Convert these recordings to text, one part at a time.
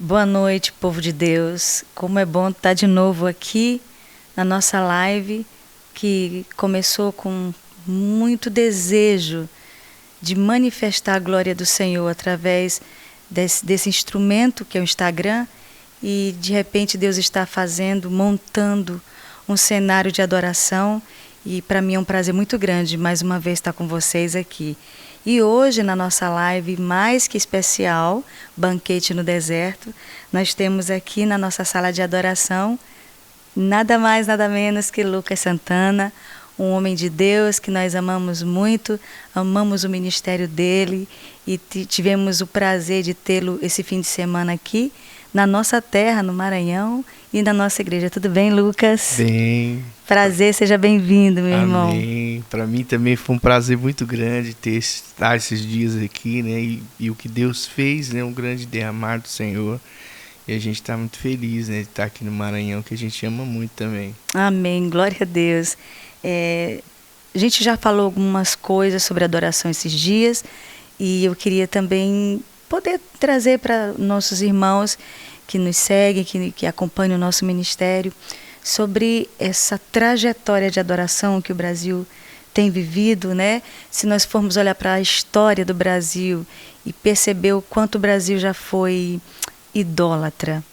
Boa noite, povo de Deus. Como é bom estar de novo aqui na nossa live, que começou com muito desejo de manifestar a glória do Senhor através desse instrumento que é o Instagram, e de repente Deus está montando um cenário de adoração, e para mim é um prazer muito grande mais uma vez estar com vocês aqui. E hoje, na nossa live mais que especial, Banquete no Deserto, nós temos aqui na nossa sala de adoração nada mais, nada menos que Lucas Santana, um homem de Deus que nós amamos muito, amamos o ministério dele e tivemos o prazer de tê-lo esse fim de semana aqui na nossa terra, no Maranhão, e na nossa igreja. Tudo bem, Lucas? Bem. Prazer, seja bem-vindo, meu irmão. Amém. Para mim também foi um prazer muito grande estar esses dias aqui, né? E o que Deus fez, né? Um grande derramar do Senhor. E a gente está muito feliz, né? De estar aqui no Maranhão, que a gente ama muito também. Amém. Glória a Deus. A gente já falou algumas coisas sobre adoração esses dias, e eu queria também poder trazer para nossos irmãos que nos seguem, que acompanham o nosso ministério, sobre essa trajetória de adoração que o Brasil tem vivido, né? Se nós formos olhar para a história do Brasil e perceber o quanto o Brasil já foi idólatra,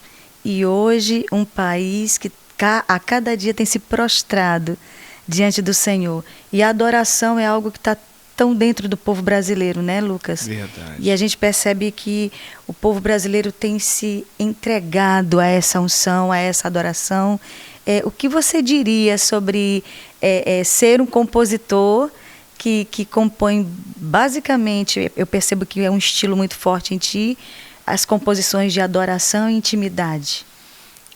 e hoje um país que a cada dia tem se prostrado diante do Senhor, e a adoração é algo que está tão dentro do povo brasileiro, né, Lucas? Verdade. E a gente percebe que o povo brasileiro tem se entregado a essa unção, a essa adoração. O que você diria sobre ser um compositor que compõe, basicamente, eu percebo que é um estilo muito forte em ti, as composições de adoração e intimidade?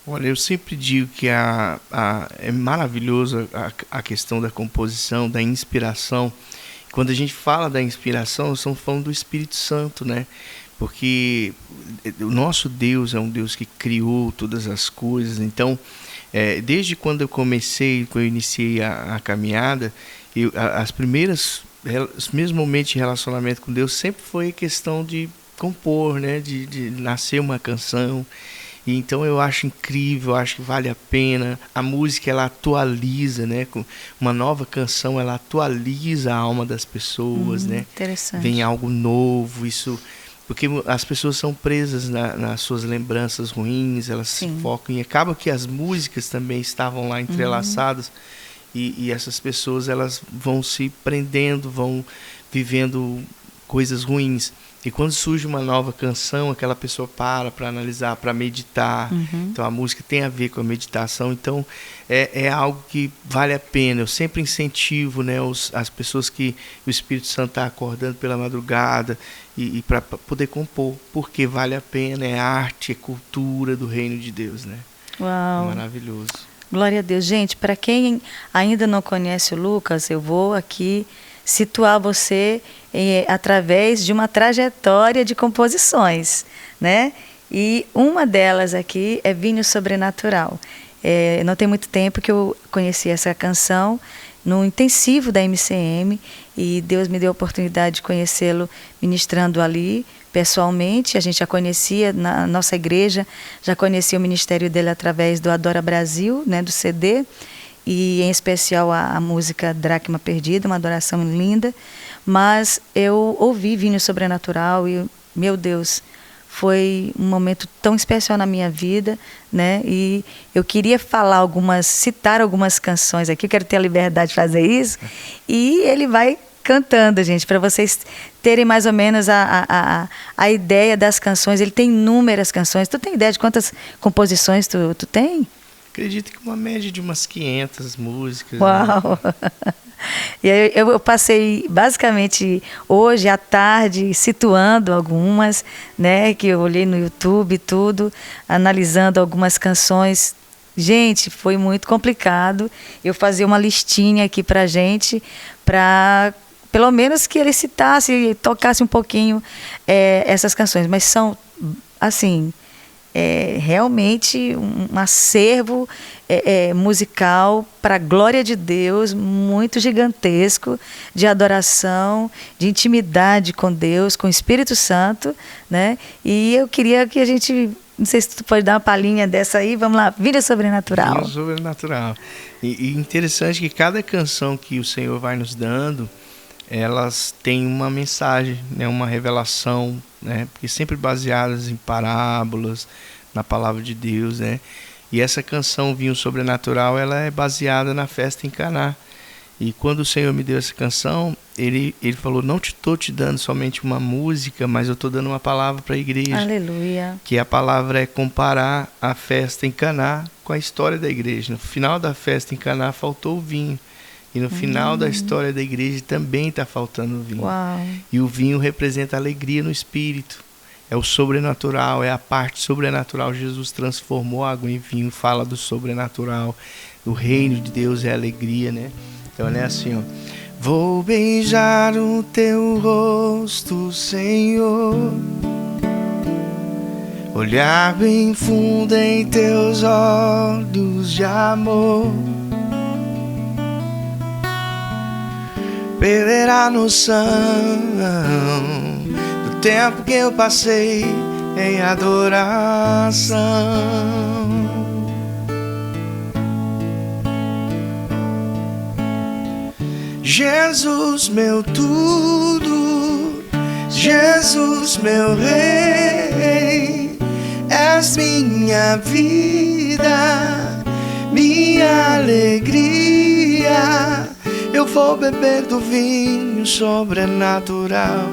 Olha, eu sempre digo que é maravilhoso a questão da composição, da inspiração. Quando a gente fala da inspiração, nós estamos falando do Espírito Santo, né? Porque o nosso Deus é um Deus que criou todas as coisas. Então, desde quando eu iniciei a caminhada, os primeiros momentos de relacionamento com Deus sempre foi a questão de compor, né? De nascer uma canção. E então eu acho incrível, eu acho que vale a pena. A música, ela atualiza, né? Com uma nova canção, ela atualiza a alma das pessoas, né? Interessante. Vem algo novo, isso... Porque as pessoas são presas nas suas lembranças ruins, elas se focam. E acaba que as músicas também estavam lá entrelaçadas. E essas pessoas, elas vão se prendendo, vão vivendo coisas ruins. E quando surge uma nova canção, aquela pessoa para analisar, para meditar. Então a música tem a ver com a meditação. Então é algo que vale a pena. Eu sempre incentivo, né, as pessoas que o Espírito Santo está acordando pela madrugada e para poder compor, porque vale a pena. É arte, é cultura do reino de Deus, né? Uau. É maravilhoso. Glória a Deus. Gente, para quem ainda não conhece o Lucas, eu vou aqui situar você através de uma trajetória de composições, né? E uma delas aqui é Vinho Sobrenatural. Não tem muito tempo que eu conheci essa canção no intensivo da MCM, e Deus me deu a oportunidade de conhecê-lo ministrando ali pessoalmente. A gente já conhecia na nossa igreja, já conhecia o ministério dele através do Adora Brasil, né, do CD, e em especial a música Dracma Perdida, uma adoração linda. Mas eu ouvi Vinho Sobrenatural e, meu Deus, foi um momento tão especial na minha vida, né? E eu queria citar algumas canções aqui, eu quero ter a liberdade de fazer isso, e ele vai cantando, gente, para vocês terem mais ou menos a ideia das canções. Ele tem inúmeras canções. Tu tem ideia de quantas composições tu tem? Acredito que uma média de umas 500 músicas. Uau! Né? E aí eu passei basicamente hoje à tarde situando algumas, né, que eu olhei no YouTube, tudo, analisando algumas canções. Gente, foi muito complicado eu fazer uma listinha aqui pra gente, para pelo menos que ele tocasse um pouquinho essas canções. Mas são, assim, realmente um acervo musical para a glória de Deus, muito gigantesco, de adoração, de intimidade com Deus, com o Espírito Santo, né? E eu queria que a gente Não sei se tu pode dar uma palhinha dessa aí. Vamos lá, Vinho Sobrenatural. Vinho Sobrenatural. E interessante que cada canção que o Senhor vai nos dando, elas têm uma mensagem, né, uma revelação, né, porque sempre baseadas em parábolas, na palavra de Deus, né? E essa canção Vinho Sobrenatural, ela é baseada na festa em Caná. E quando o Senhor me deu essa canção, ele falou, não estou te dando somente uma música, mas eu estou dando uma palavra para a igreja. Aleluia. Que a palavra é comparar a festa em Caná com a história da igreja. No final da festa em Caná faltou o vinho. E no final da história da igreja também está faltando o vinho. Uau. E o vinho representa a alegria no espírito. É o sobrenatural, é a parte sobrenatural. Jesus transformou água em vinho, fala do sobrenatural. O reino de Deus é alegria, né? Então é assim, ó. Vou beijar o teu rosto, Senhor, olhar bem fundo em teus olhos de amor, perder a noção do tempo que eu passei em adoração. Jesus, meu tudo, Jesus, meu rei, és minha vida, minha alegria. Eu vou beber do vinho sobrenatural,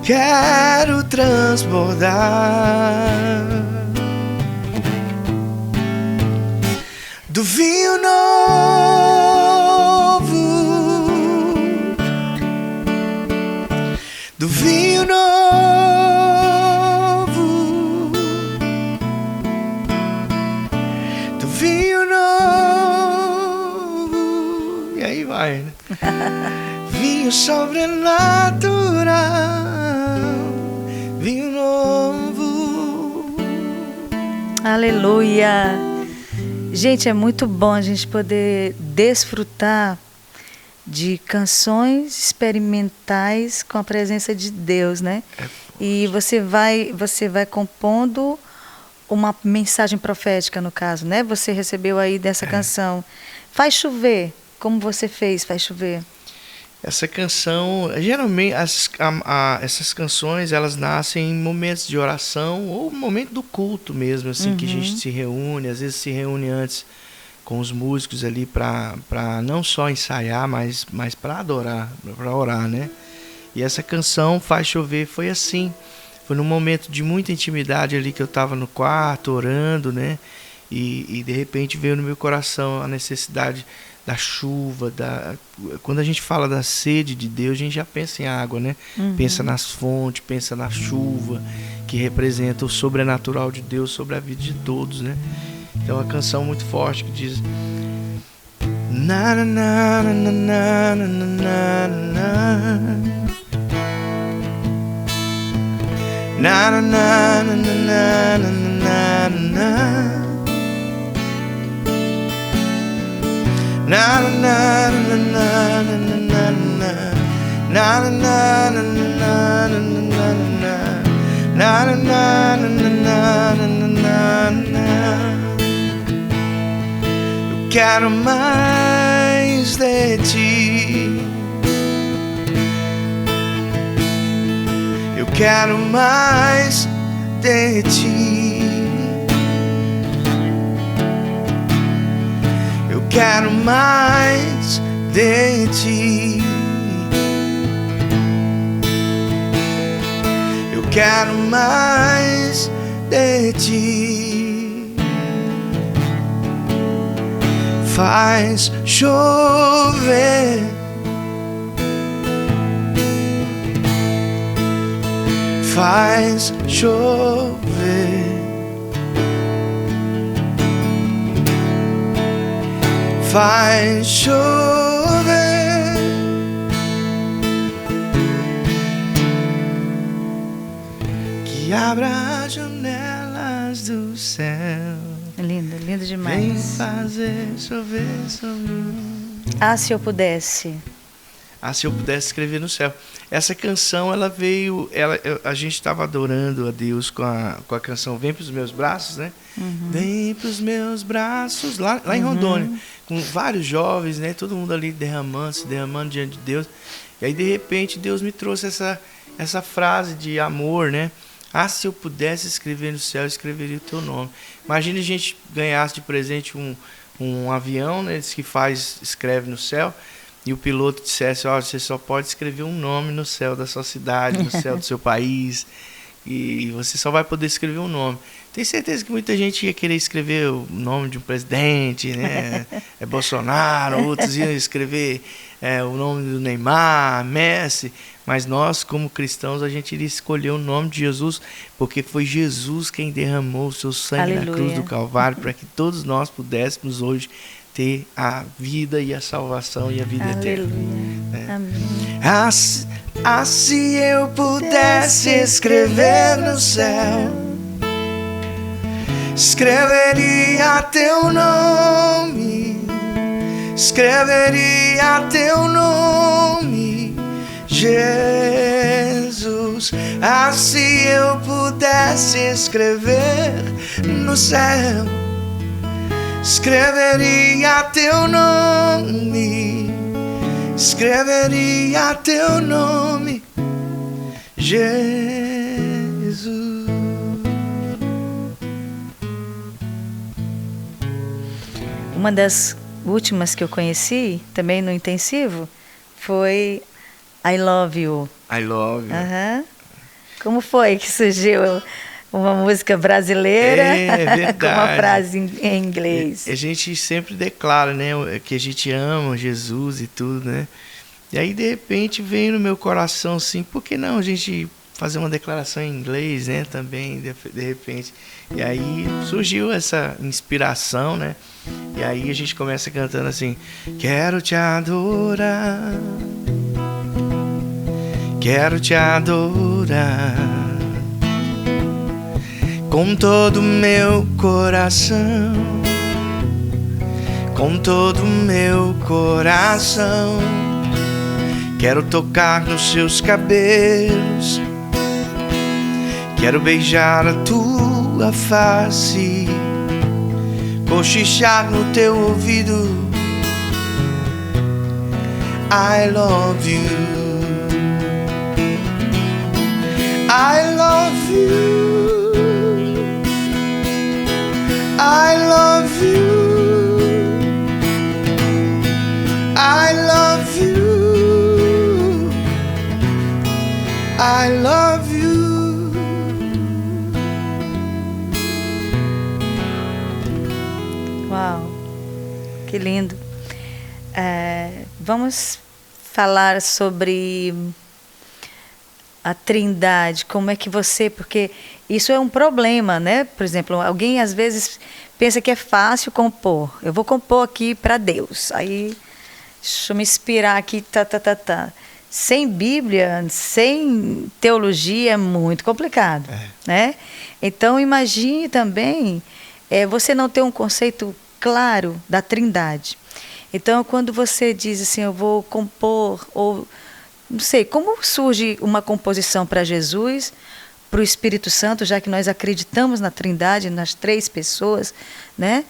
quero transbordar do vinho novo, do vinho novo, do vinho novo. E aí vai, né? Vinho sobrenatural, vinho novo. Aleluia. Gente, é muito bom a gente poder desfrutar de canções experimentais com a presença de Deus, né? E você vai compondo uma mensagem profética, no caso, né? Você recebeu aí dessa canção. Faz chover, como você fez, faz chover. Essa canção, geralmente, essas canções, elas nascem em momentos de oração ou momento do culto mesmo, assim, que a gente se reúne, às vezes se reúne antes com os músicos ali para não só ensaiar, mas para adorar, para orar, né? E essa canção, Faz Chover, foi assim. Foi num momento de muita intimidade ali que eu estava no quarto, orando, né? E de repente veio no meu coração a necessidade da chuva, quando a gente fala da sede de Deus, a gente já pensa em água, né? Pensa nas fontes, pensa na chuva, que representa o sobrenatural de Deus sobre a vida de todos, né? Então é uma canção muito forte que diz: na na na na na na na na na na na na na na na. Na na na na na na na na na. Eu quero mais de ti, eu quero mais de ti, eu quero mais de ti, eu quero mais de ti. Faz chover, faz chover, faz chover, que abra as janelas do céu. Lindo, lindo demais. Vem fazer chover sobre mim. Ah, se eu pudesse. Ah, se eu pudesse escrever no céu. Essa canção, ela veio... a gente estava adorando a Deus com a canção Vem Pros Meus Braços, né? Vem pros meus braços, lá em Rondônia, com vários jovens, né? Todo mundo ali se derramando diante de Deus. E aí, de repente, Deus me trouxe essa frase de amor, né? Ah, se eu pudesse escrever no céu, eu escreveria o teu nome. Imagina a gente ganhasse de presente um avião, né? Que escreve no céu, e o piloto dissesse, ó, você só pode escrever um nome no céu da sua cidade, no céu do seu país, e você só vai poder escrever um nome. Tenho certeza que muita gente ia querer escrever o nome de um presidente, né? Bolsonaro, outros iam escrever o nome do Neymar, Messi, mas nós, como cristãos, a gente iria escolher o nome de Jesus, porque foi Jesus quem derramou o seu sangue na cruz do Calvário, para que todos nós pudéssemos hoje ter a vida e a salvação e a vida eterna. Amém. Se eu pudesse escrever no céu, escreveria teu nome, escreveria teu nome, Jesus. Se eu pudesse escrever no céu, escreveria teu nome, escreveria teu nome, Jesus. Uma das últimas que eu conheci, também no intensivo, foi I Love You. I Love You. Como foi que surgiu uma música brasileira com uma frase em inglês? A gente sempre declara, né, que a gente ama Jesus e tudo, né? E aí, de repente, veio no meu coração assim, por que não a gente fazer uma declaração em inglês, né, também, de repente. E aí surgiu essa inspiração, né? E aí a gente começa cantando assim: quero te adorar, quero te adorar com todo o meu coração, com todo o meu coração. Quero tocar nos seus cabelos, quero beijar a tua face, cochichar no teu ouvido. I love you, I love you, I love you, I love you, I love you. Uau, que lindo. Vamos falar sobre a Trindade, como é que você... Porque isso é um problema, né? Por exemplo, alguém às vezes pensa que é fácil compor. Eu vou compor aqui para Deus. Aí, deixa eu me inspirar aqui, Sem Bíblia, sem teologia, é muito complicado, né? Então, imagine também você não ter um conceito claro da Trindade. Então, quando você diz assim, eu vou compor, ou não sei, como surge uma composição para Jesus, para o Espírito Santo, já que nós acreditamos na Trindade, nas três pessoas, né,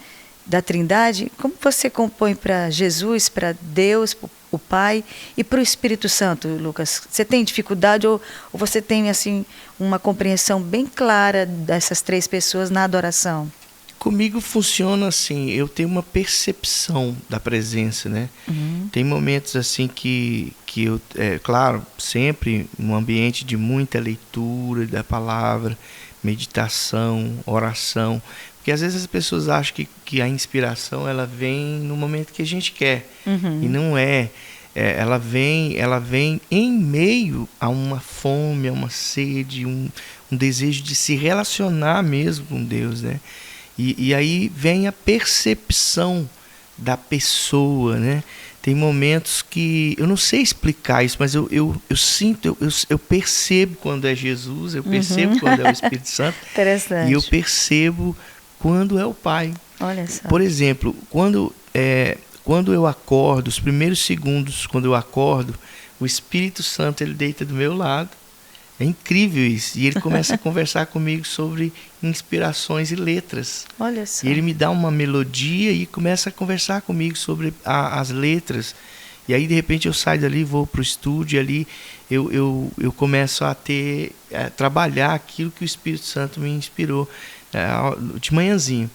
da Trindade, como você compõe para Jesus, para Deus, o Pai, e para o Espírito Santo, Lucas? Você tem dificuldade ou você tem assim uma compreensão bem clara dessas três pessoas na adoração? Comigo funciona assim, eu tenho uma percepção da presença, né? Tem momentos assim que eu, claro, sempre num ambiente de muita leitura da palavra, meditação, oração, porque às vezes as pessoas acham que a inspiração ela vem no momento que a gente quer, e não é. Ela vem em meio a uma fome, a uma sede, um desejo de se relacionar mesmo com Deus, né? E aí vem a percepção da pessoa, né? Tem momentos que eu não sei explicar isso, mas eu sinto, eu percebo quando é Jesus, eu percebo quando é o Espírito Santo. Interessante. E eu percebo quando é o Pai. Olha só. Por exemplo, quando quando eu acordo, os primeiros segundos quando eu acordo, o Espírito Santo ele deita do meu lado. É incrível isso. E ele começa a conversar comigo sobre inspirações e letras. Olha só. E ele me dá uma melodia e começa a conversar comigo sobre as letras. E aí, de repente, eu saio dali, vou para o estúdio e ali eu começo a trabalhar aquilo que o Espírito Santo me inspirou de manhãzinho.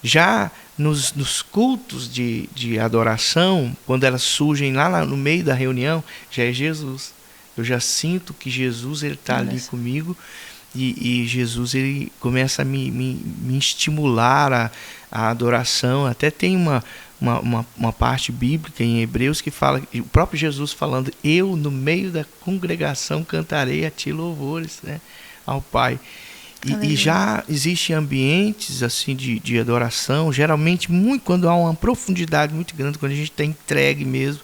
Já nos cultos de adoração, quando elas surgem lá no meio da reunião, já é Jesus. Eu já sinto que Jesus está ali comigo e Jesus ele começa a me estimular a adoração. Até tem uma parte bíblica em Hebreus que fala, o próprio Jesus falando, eu no meio da congregação cantarei a ti louvores, né, ao Pai. E já existem ambientes assim de adoração, geralmente muito quando há uma profundidade muito grande, quando a gente está entregue mesmo,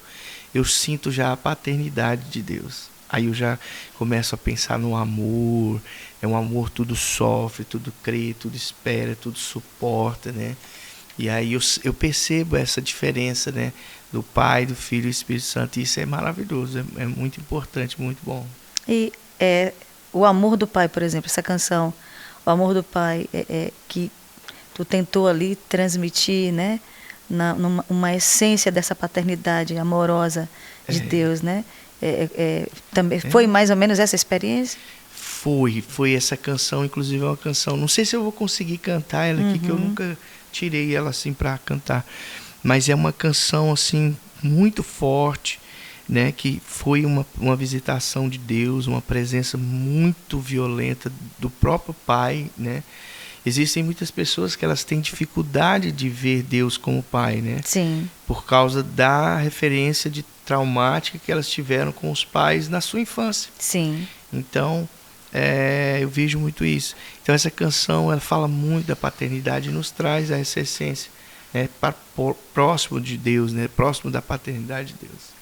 eu sinto já a paternidade de Deus. Aí eu já começo a pensar no amor, é um amor tudo sofre, tudo crê, tudo espera, tudo suporta, né? E aí eu percebo essa diferença, né, do Pai, do Filho e do Espírito Santo, e isso é maravilhoso, é muito importante, muito bom. E o amor do Pai, por exemplo, essa canção, o amor do Pai, que tu tentou ali transmitir, né, numa essência dessa paternidade amorosa de Deus, né? Também foi mais ou menos essa experiência? Foi essa canção, inclusive é uma canção, não sei se eu vou conseguir cantar ela aqui, que eu nunca tirei ela assim para cantar, mas é uma canção assim muito forte, né, que foi uma visitação de Deus, uma presença muito violenta do próprio Pai, né? Existem muitas pessoas que elas têm dificuldade de ver Deus como Pai, né? Sim. Por causa da referência traumática que elas tiveram com os pais na sua infância. Sim. Então, eu vejo muito isso. Então, essa canção, ela fala muito da paternidade e nos traz essa essência, né, próximo de Deus, né, próximo da paternidade de Deus.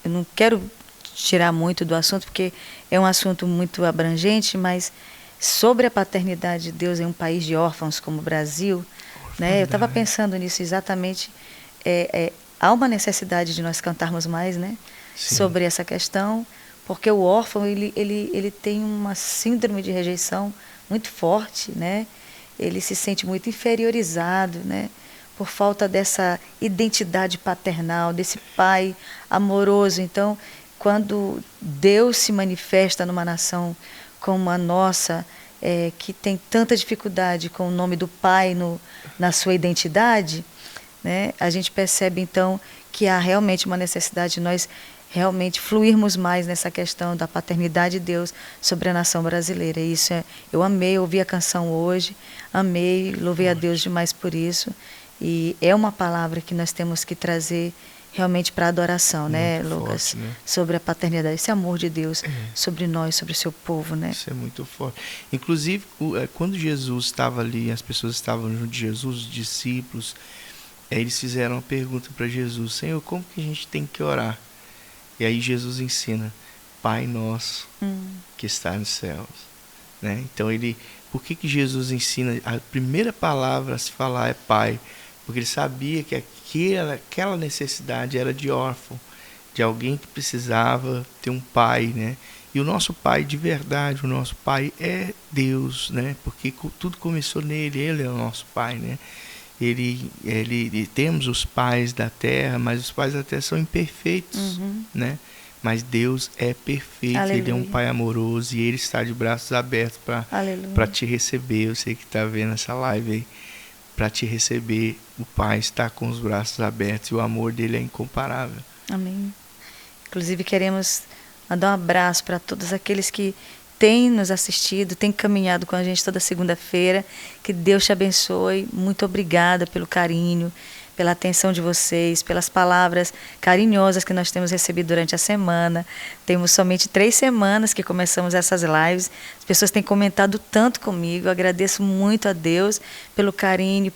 Eu não quero tirar muito do assunto, porque é um assunto muito abrangente, mas sobre a paternidade de Deus em um país de órfãos como o Brasil, né, eu estava pensando nisso exatamente. Há uma necessidade de nós cantarmos mais, né, sobre essa questão, porque o órfão ele tem uma síndrome de rejeição muito forte, né? Ele se sente muito inferiorizado, né, por falta dessa identidade paternal, desse pai amoroso. Então, quando Deus se manifesta numa nação como a nossa, que tem tanta dificuldade com o nome do pai na sua identidade, né, a gente percebe então que há realmente uma necessidade de nós realmente fluirmos mais nessa questão da paternidade de Deus sobre a nação brasileira. E isso eu amei, ouvi a canção hoje, amei, louvei a Deus demais por isso. E é uma palavra que nós temos que trazer realmente para a adoração, né, Lucas? Forte, né? Sobre a paternidade, esse amor de Deus sobre nós, sobre o seu povo, né? Isso é muito forte. Inclusive, quando Jesus estava ali, as pessoas estavam junto de Jesus, os discípulos, eles fizeram uma pergunta para Jesus: Senhor, como que a gente tem que orar? E aí Jesus ensina: Pai nosso que está nos céus, né? Então por que Jesus ensina? A primeira palavra a se falar é Pai, porque ele sabia que aquela necessidade era de órfão, de alguém que precisava ter um pai, né? E o nosso pai de verdade, o nosso pai é Deus, né? Porque tudo começou nele, ele é o nosso pai, né? Temos os pais da terra, mas os pais da terra são imperfeitos, né? Mas Deus é perfeito. Aleluia. Ele é um pai amoroso e ele está de braços abertos para te receber. Eu sei que está vendo essa live aí, para te receber. O pai está com os braços abertos e o amor dele é incomparável. Amém. Inclusive queremos mandar um abraço para todos aqueles que têm nos assistido, têm caminhado com a gente toda segunda-feira. Que Deus te abençoe. Muito obrigada pelo carinho, pela atenção de vocês, pelas palavras carinhosas que nós temos recebido durante a semana. Temos somente 3 semanas que começamos essas lives. As pessoas têm comentado tanto comigo. Eu agradeço muito a Deus pelo carinho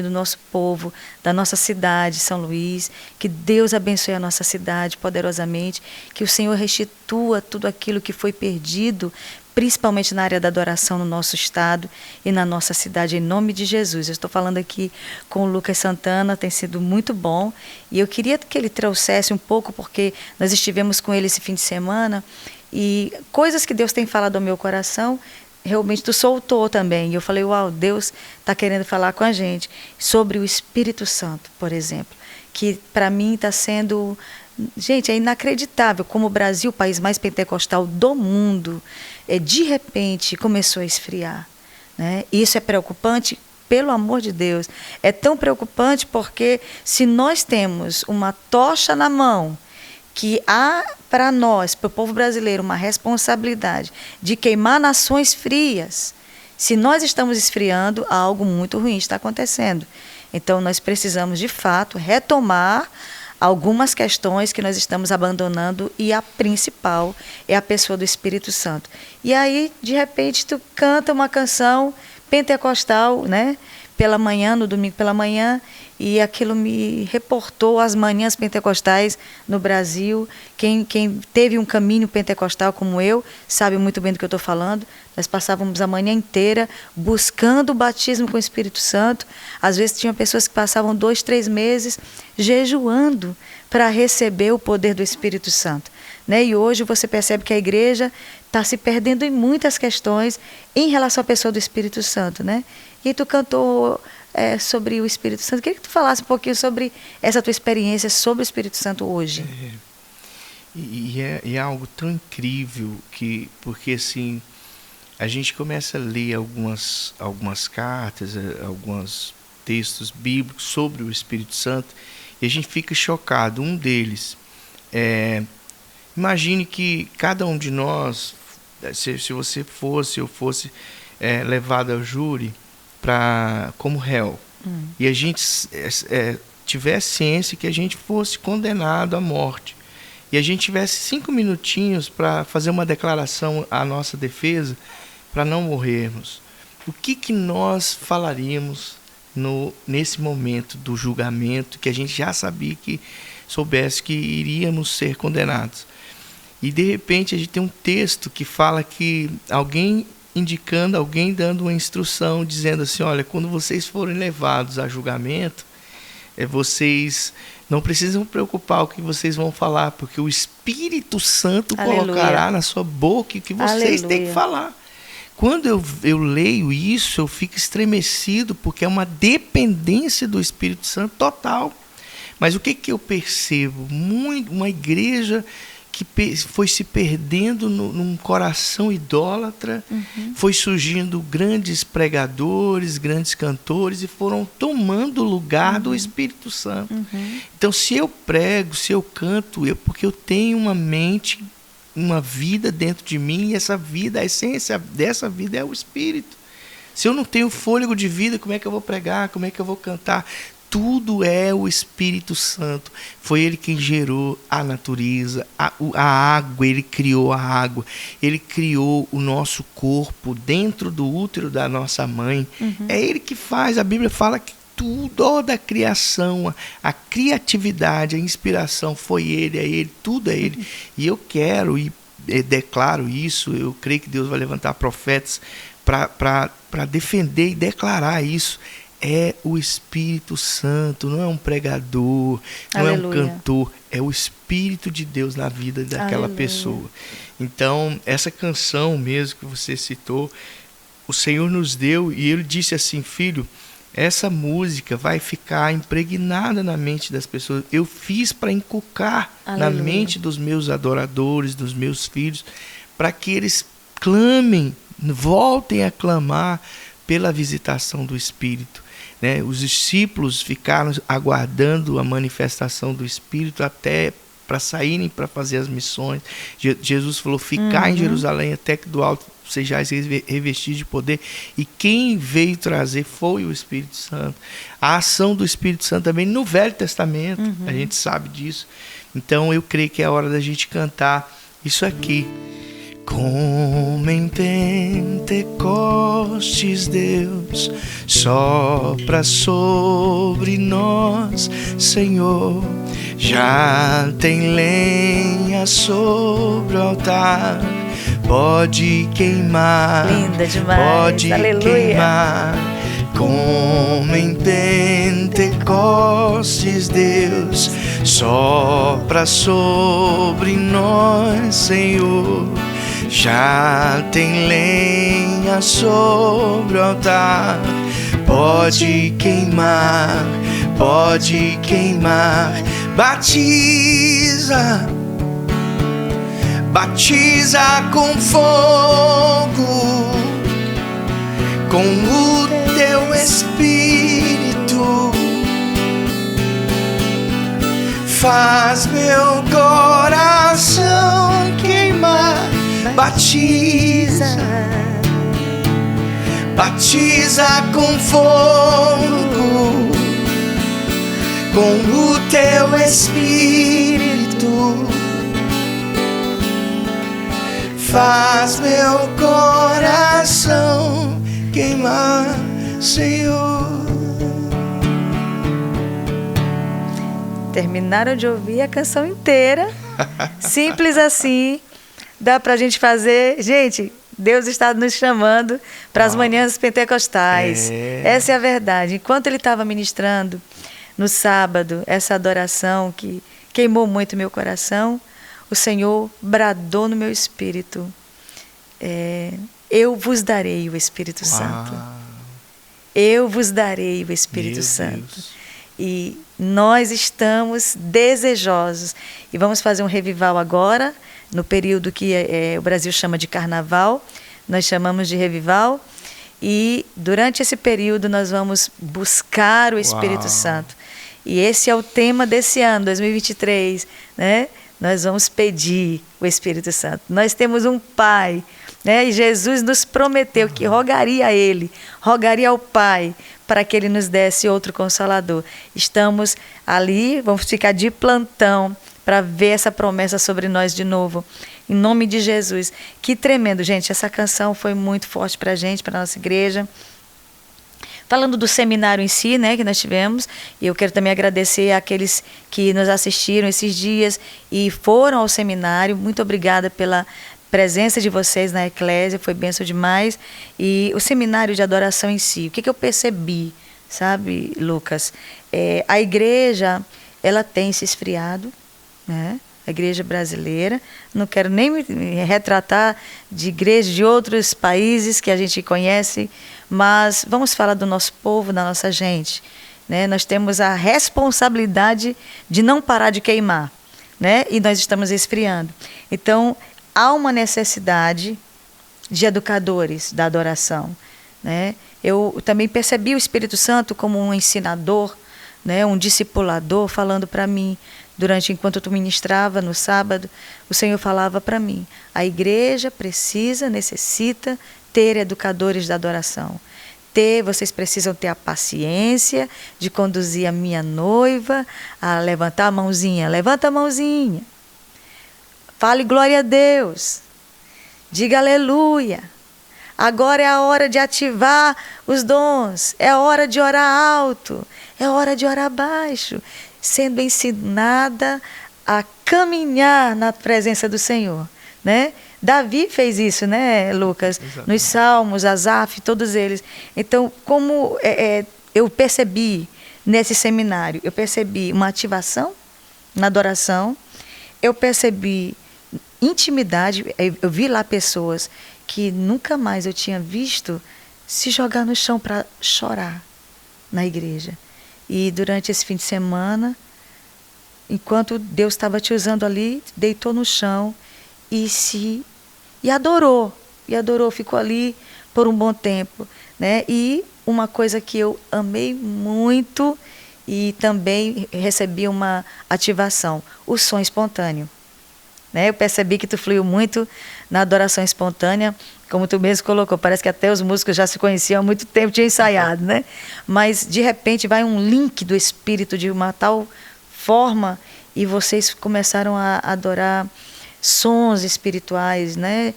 do nosso povo, da nossa cidade, São Luís. Que Deus abençoe a nossa cidade poderosamente. Que o Senhor restitua tudo aquilo que foi perdido principalmente na área da adoração no nosso estado e na nossa cidade, em nome de Jesus. Eu estou falando aqui com o Lucas Santana, tem sido muito bom, e eu queria que ele trouxesse um pouco, porque nós estivemos com ele esse fim de semana, e coisas que Deus tem falado ao meu coração, realmente tu soltou também. E eu falei, uau, Deus está querendo falar com a gente sobre o Espírito Santo, por exemplo, que para mim está sendo... Gente, é inacreditável como o Brasil, o país mais pentecostal do mundo, de repente começou a esfriar, né? Isso é preocupante, pelo amor de Deus. É tão preocupante porque se nós temos uma tocha na mão, que há para nós, para o povo brasileiro, uma responsabilidade de queimar nações frias, se nós estamos esfriando, algo muito ruim está acontecendo. Então nós precisamos, de fato, retomar algumas questões que nós estamos abandonando, e a principal é a pessoa do Espírito Santo. E aí, de repente, tu canta uma canção pentecostal, né? Pela manhã, no domingo pela manhã, e aquilo me reportou as manhãs pentecostais no Brasil. Quem teve um caminho pentecostal como eu, sabe muito bem do que eu estou falando. Nós passávamos a manhã inteira buscando o batismo com o Espírito Santo. Às vezes tinha pessoas que passavam 2, 3 meses jejuando para receber o poder do Espírito Santo, né? E hoje você percebe que a igreja está se perdendo em muitas questões em relação à pessoa do Espírito Santo, né? E tu cantou sobre o Espírito Santo. Queria que tu falasse um pouquinho sobre essa tua experiência sobre o Espírito Santo hoje. É algo tão incrível porque assim, a gente começa a ler algumas cartas, alguns textos bíblicos sobre o Espírito Santo, e a gente fica chocado. Um deles imagine que cada um de nós, se você fosse, eu fosse levado ao júri como réu, e a gente tivesse ciência que a gente fosse condenado à morte, e a gente tivesse 5 minutinhos para fazer uma declaração à nossa defesa, para não morrermos, o que nós falaríamos nesse momento do julgamento, que a gente já sabia que soubesse que iríamos ser condenados? E de repente a gente tem um texto que fala que alguém dando uma instrução, dizendo assim, olha, quando vocês forem levados a julgamento, vocês não precisam preocupar o que vocês vão falar, porque o Espírito Santo colocará na sua boca o que vocês têm que falar. Quando eu leio isso, eu fico estremecido, porque é uma dependência do Espírito Santo total. Mas o que eu percebo? Uma igreja que foi se perdendo num coração idólatra, foi surgindo grandes pregadores, grandes cantores, e foram tomando o lugar do Espírito Santo. Então, se eu prego, se eu canto, porque eu tenho uma mente, uma vida dentro de mim, e essa vida, a essência dessa vida é o Espírito. Se eu não tenho fôlego de vida, como é que eu vou pregar? Como é que eu vou cantar? Tudo é o Espírito Santo. Foi Ele quem gerou a natureza, a água. Ele criou a água. Ele criou o nosso corpo dentro do útero da nossa mãe. É Ele que faz. A Bíblia fala que toda a criação, a criatividade, a inspiração foi Ele, tudo é Ele. E eu quero e declaro isso. Eu creio que Deus vai levantar profetas para defender e declarar isso. É o Espírito Santo, não é um pregador, não é um cantor, é o Espírito de Deus na vida daquela pessoa. Então, essa canção mesmo que você citou, o Senhor nos deu, e Ele disse assim, filho, essa música vai ficar impregnada na mente das pessoas. Eu fiz para inculcar na mente dos meus adoradores, dos meus filhos, para que eles clamem, voltem a clamar pela visitação do Espírito. Os discípulos ficaram aguardando a manifestação do Espírito até para saírem para fazer as missões. Jesus falou, ficar em Jerusalém até que do alto sejais revestidos de poder. E quem veio trazer foi o Espírito Santo. A ação do Espírito Santo também no Velho Testamento, a gente sabe disso. Então eu creio que é a hora da gente cantar isso aqui. Como em Pentecostes Deus sopra sobre nós, Senhor, já tem lenha sobre o altar, pode queimar. Linda demais. Pode Aleluia. queimar. Como em Pentecostes, Deus sopra sobre nós, Senhor. Já tem lenha sobre o altar. Pode queimar, pode queimar. Batiza, batiza com fogo, com o teu Espírito. Faz meu coração queimar. Batiza, batiza com fogo, com o teu Espírito. Faz meu coração queimar, Senhor. Terminaram de ouvir a canção inteira. Simples assim. Dá pra gente fazer. Gente, Deus está nos chamando para as manhãs pentecostais. Essa é a verdade. Enquanto ele estava ministrando no sábado, essa adoração que queimou muito meu coração, o Senhor bradou no meu espírito: eu vos darei o Espírito Santo. Eu vos darei o Espírito Santo. E nós estamos desejosos. E vamos fazer um revival agora, no período que o Brasil chama de carnaval. Nós chamamos de revival. E durante esse período nós vamos buscar o Espírito Santo. E esse é o tema desse ano, 2023, né? Nós vamos pedir o Espírito Santo. Nós temos um Pai, né? E Jesus nos prometeu que rogaria a Ele, rogaria ao Pai, para que Ele nos desse outro Consolador. Estamos ali, vamos ficar de plantão para ver essa promessa sobre nós de novo. Em nome de Jesus. Que tremendo, gente. Essa canção foi muito forte para a gente, para a nossa igreja. Falando do seminário em si, né, que nós tivemos, e eu quero também agradecer àqueles que nos assistiram esses dias e foram ao seminário. Muito obrigada pela presença de vocês na Eclésia, foi bênção demais. E o seminário de adoração em si, o que eu percebi, sabe, Lucas? A igreja, ela tem se esfriado, né? A igreja brasileira, não quero nem me retratar de igrejas de outros países que a gente conhece, mas vamos falar do nosso povo, da nossa gente, né? Nós temos a responsabilidade de não parar de queimar, né? E nós estamos esfriando. Então, há uma necessidade de educadores da adoração, né? Eu também percebi o Espírito Santo como um ensinador, né? Um discipulador falando para mim. Enquanto tu ministrava no sábado, o Senhor falava para mim: a igreja necessita ter educadores da adoração. Vocês precisam ter a paciência de conduzir a minha noiva a levantar a mãozinha. Levanta a mãozinha. Fale glória a Deus. Diga aleluia. Agora é a hora de ativar os dons. É a hora de orar alto. É a hora de orar baixo. Sendo ensinada a caminhar na presença do Senhor, né? Davi fez isso, né, Lucas? Exatamente. Nos Salmos, Asaf, todos eles. Então, como eu percebi nesse seminário, eu percebi uma ativação na adoração, eu percebi intimidade, eu vi lá pessoas que nunca mais eu tinha visto se jogar no chão para chorar na igreja. E durante esse fim de semana, enquanto Deus estava te usando ali, deitou no chão e adorou, ficou ali por um bom tempo, né? E uma coisa que eu amei muito e também recebi uma ativação, o som espontâneo, né? Eu percebi que tu fluiu muito na adoração espontânea, como tu mesmo colocou, parece que até os músicos já se conheciam há muito tempo, tinham ensaiado, né? Mas, de repente, vai um link do Espírito de uma tal forma e vocês começaram a adorar sons espirituais, né?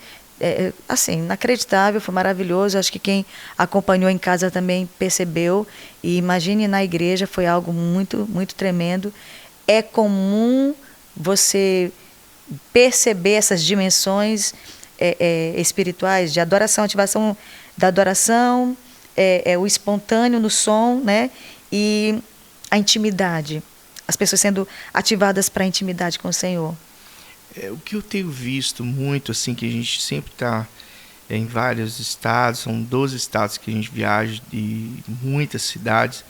Assim, inacreditável, foi maravilhoso. Acho que quem acompanhou em casa também percebeu. E imagine na igreja, foi algo muito, muito tremendo. É comum você perceber essas dimensões espirituais, de adoração, ativação da adoração, o espontâneo no som, né? E a intimidade, as pessoas sendo ativadas para a intimidade com o Senhor. O que eu tenho visto muito, assim, que a gente sempre está em vários estados, são 12 estados que a gente viaja, de muitas cidades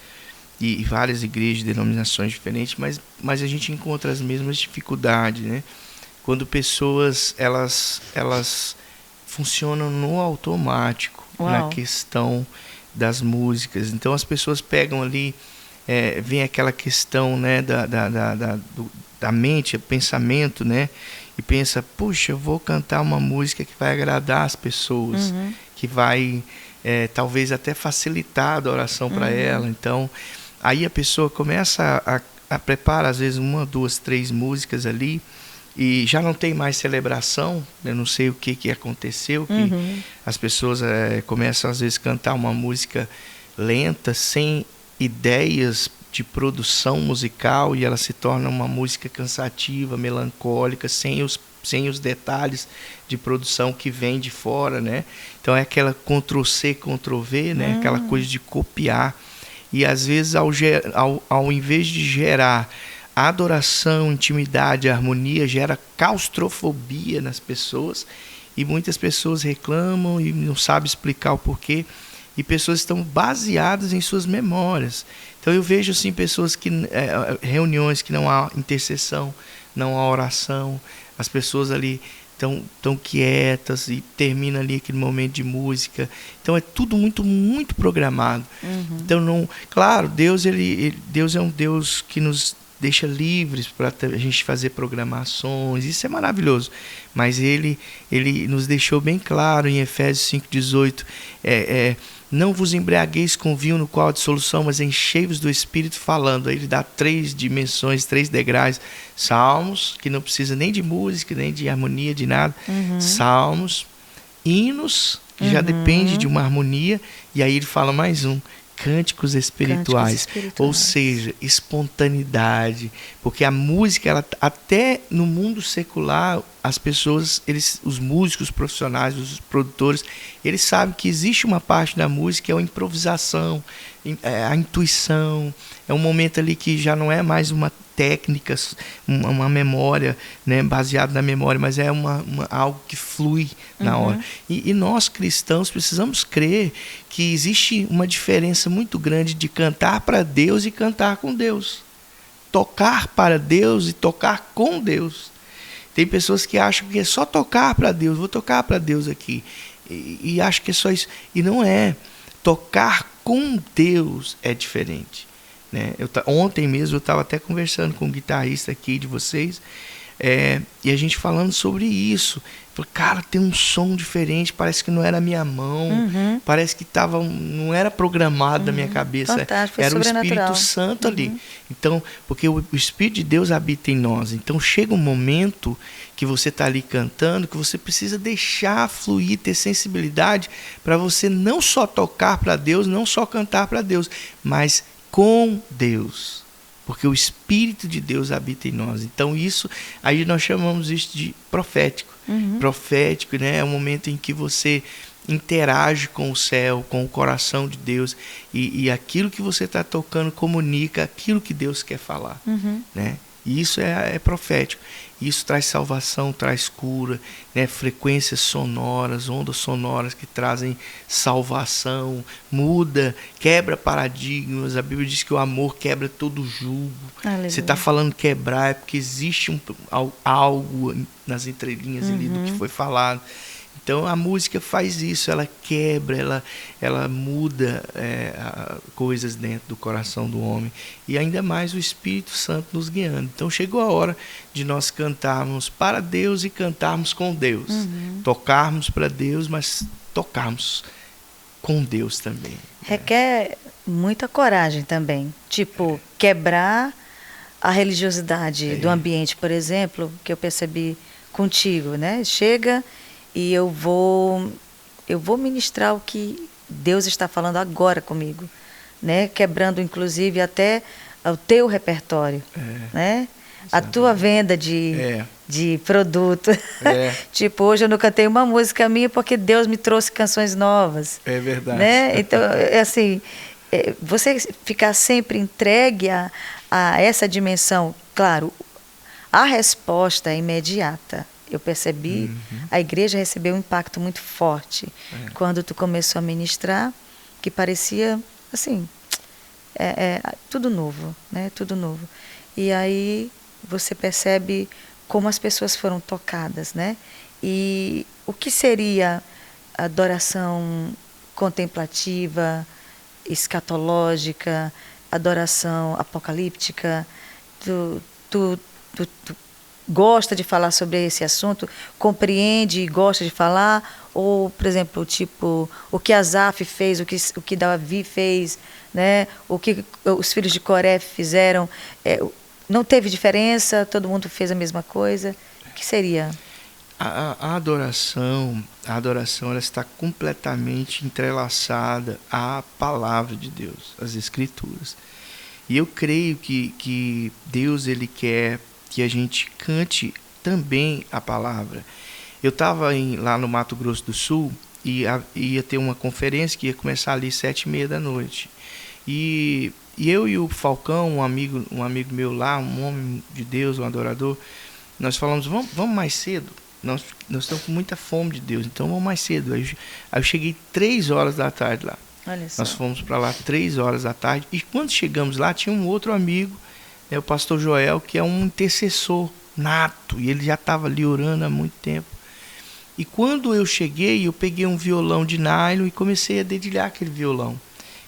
e várias igrejas, denominações diferentes, mas a gente encontra as mesmas dificuldades, né? Quando pessoas, elas funcionam no automático. Uau. Na questão das músicas. Então as pessoas pegam ali, vem aquela questão, né, da mente, pensamento, né? E pensa, puxa, eu vou cantar uma música que vai agradar as pessoas, que vai talvez até facilitar a adoração para ela. Então, aí a pessoa começa a preparar, às vezes, 1, 2, 3 músicas ali, e já não tem mais celebração. Eu não sei o que aconteceu, que as pessoas começam, às vezes, a cantar uma música lenta, sem ideias de produção musical, e ela se torna uma música cansativa, melancólica, sem os detalhes de produção que vem de fora, né? Então é aquela Ctrl+C, Ctrl+V, né? Aquela coisa de copiar. E às vezes ao invés de gerar adoração, intimidade, harmonia, gera claustrofobia nas pessoas, e muitas pessoas reclamam e não sabem explicar o porquê, e pessoas estão baseadas em suas memórias. Então eu vejo assim pessoas que reuniões que não há intercessão, não há oração, as pessoas ali estão quietas e termina ali aquele momento de música. Então é tudo muito, muito programado. Então não, claro, Deus é um Deus que nos deixa livres para a gente fazer programações, isso é maravilhoso, mas ele nos deixou bem claro em Efésios 5,18, não vos embriagueis com vinho no qual há dissolução, mas enchei-vos do Espírito, falando. Aí ele dá 3 dimensões, 3 degraus, salmos, que não precisa nem de música, nem de harmonia, de nada, salmos, hinos, que já depende de uma harmonia, e aí ele fala mais um, cânticos espirituais, ou seja, espontaneidade, porque a música, ela, até no mundo secular, as pessoas, os músicos profissionais, os produtores, eles sabem que existe uma parte da música, é a improvisação, a intuição, é um momento ali que já não é mais uma técnica, uma memória, né, baseada na memória, mas é algo que flui na hora. E nós cristãos precisamos crer que existe uma diferença muito grande de cantar para Deus e cantar com Deus. Tocar para Deus e tocar com Deus. Tem pessoas que acham que é só tocar para Deus, vou tocar para Deus aqui, e acham que é só isso. E não é. Tocar com Deus é diferente. Né? Ontem mesmo eu estava até conversando com um guitarrista aqui de vocês, e a gente falando sobre isso. Falei, cara, tem um som diferente, parece que não era a minha mão, parece que não era programado na minha cabeça. Fantástico, era o Espírito Santo ali. Então, porque o Espírito de Deus habita em nós. Então chega um momento que você está ali cantando, que você precisa deixar fluir, ter sensibilidade, para você não só tocar para Deus, não só cantar para Deus, mas com Deus, porque o Espírito de Deus habita em nós. Então isso, aí nós chamamos isso de profético. Profético, né? É o momento em que você interage com o céu, com o coração de Deus, e aquilo que você está tocando comunica aquilo que Deus quer falar, né? E isso é profético. Isso traz salvação, traz cura, né? Frequências sonoras, ondas sonoras que trazem salvação, muda, quebra paradigmas. A Bíblia diz que o amor quebra todo julgo. Aleluia. Você está falando quebrar, é porque existe algo nas entrelinhas ali do que foi falado. Então a música faz isso, ela quebra, ela muda coisas dentro do coração do homem. E ainda mais o Espírito Santo nos guiando. Então chegou a hora de nós cantarmos para Deus e cantarmos com Deus. Tocarmos para Deus, mas tocarmos com Deus também. Requer muita coragem também. Tipo, quebrar a religiosidade do ambiente, por exemplo, que eu percebi contigo, né? Chega... E eu vou ministrar o que Deus está falando agora comigo, né? Quebrando, inclusive, até o teu repertório, né? a tua venda de produto. Tipo, hoje eu não cantei uma música minha porque Deus me trouxe canções novas. É verdade. Né? Então, assim, você ficar sempre entregue a essa dimensão, claro, a resposta é imediata. Eu percebi, a igreja recebeu um impacto muito forte quando tu começou a ministrar, que parecia, assim, tudo novo, né? Tudo novo. E aí você percebe como as pessoas foram tocadas, né? E o que seria adoração contemplativa, escatológica, adoração apocalíptica? Tu gosta de falar sobre esse assunto? Compreende e gosta de falar? Ou, por exemplo, tipo, o que Asaf fez, o que Davi fez, né? O que os filhos de Coré fizeram, não teve diferença? Todo mundo fez a mesma coisa? O que seria? A adoração ela está completamente entrelaçada à palavra de Deus, às Escrituras. E eu creio que Deus ele quer que a gente cante também a palavra. Eu estava lá no Mato Grosso do Sul e ia ter uma conferência que ia começar ali 7h30 da noite. E eu e o Falcão, um amigo meu lá, um homem de Deus, um adorador, nós falamos, vamos mais cedo. Nós estamos com muita fome de Deus, então vamos mais cedo. Aí eu cheguei 3h da tarde lá. Olha só. Nós fomos para lá 3h da tarde. E quando chegamos lá, tinha um outro amigo, o pastor Joel, que é um intercessor nato. E ele já estava ali orando há muito tempo. E quando eu cheguei, eu peguei um violão de nylon e comecei a dedilhar aquele violão.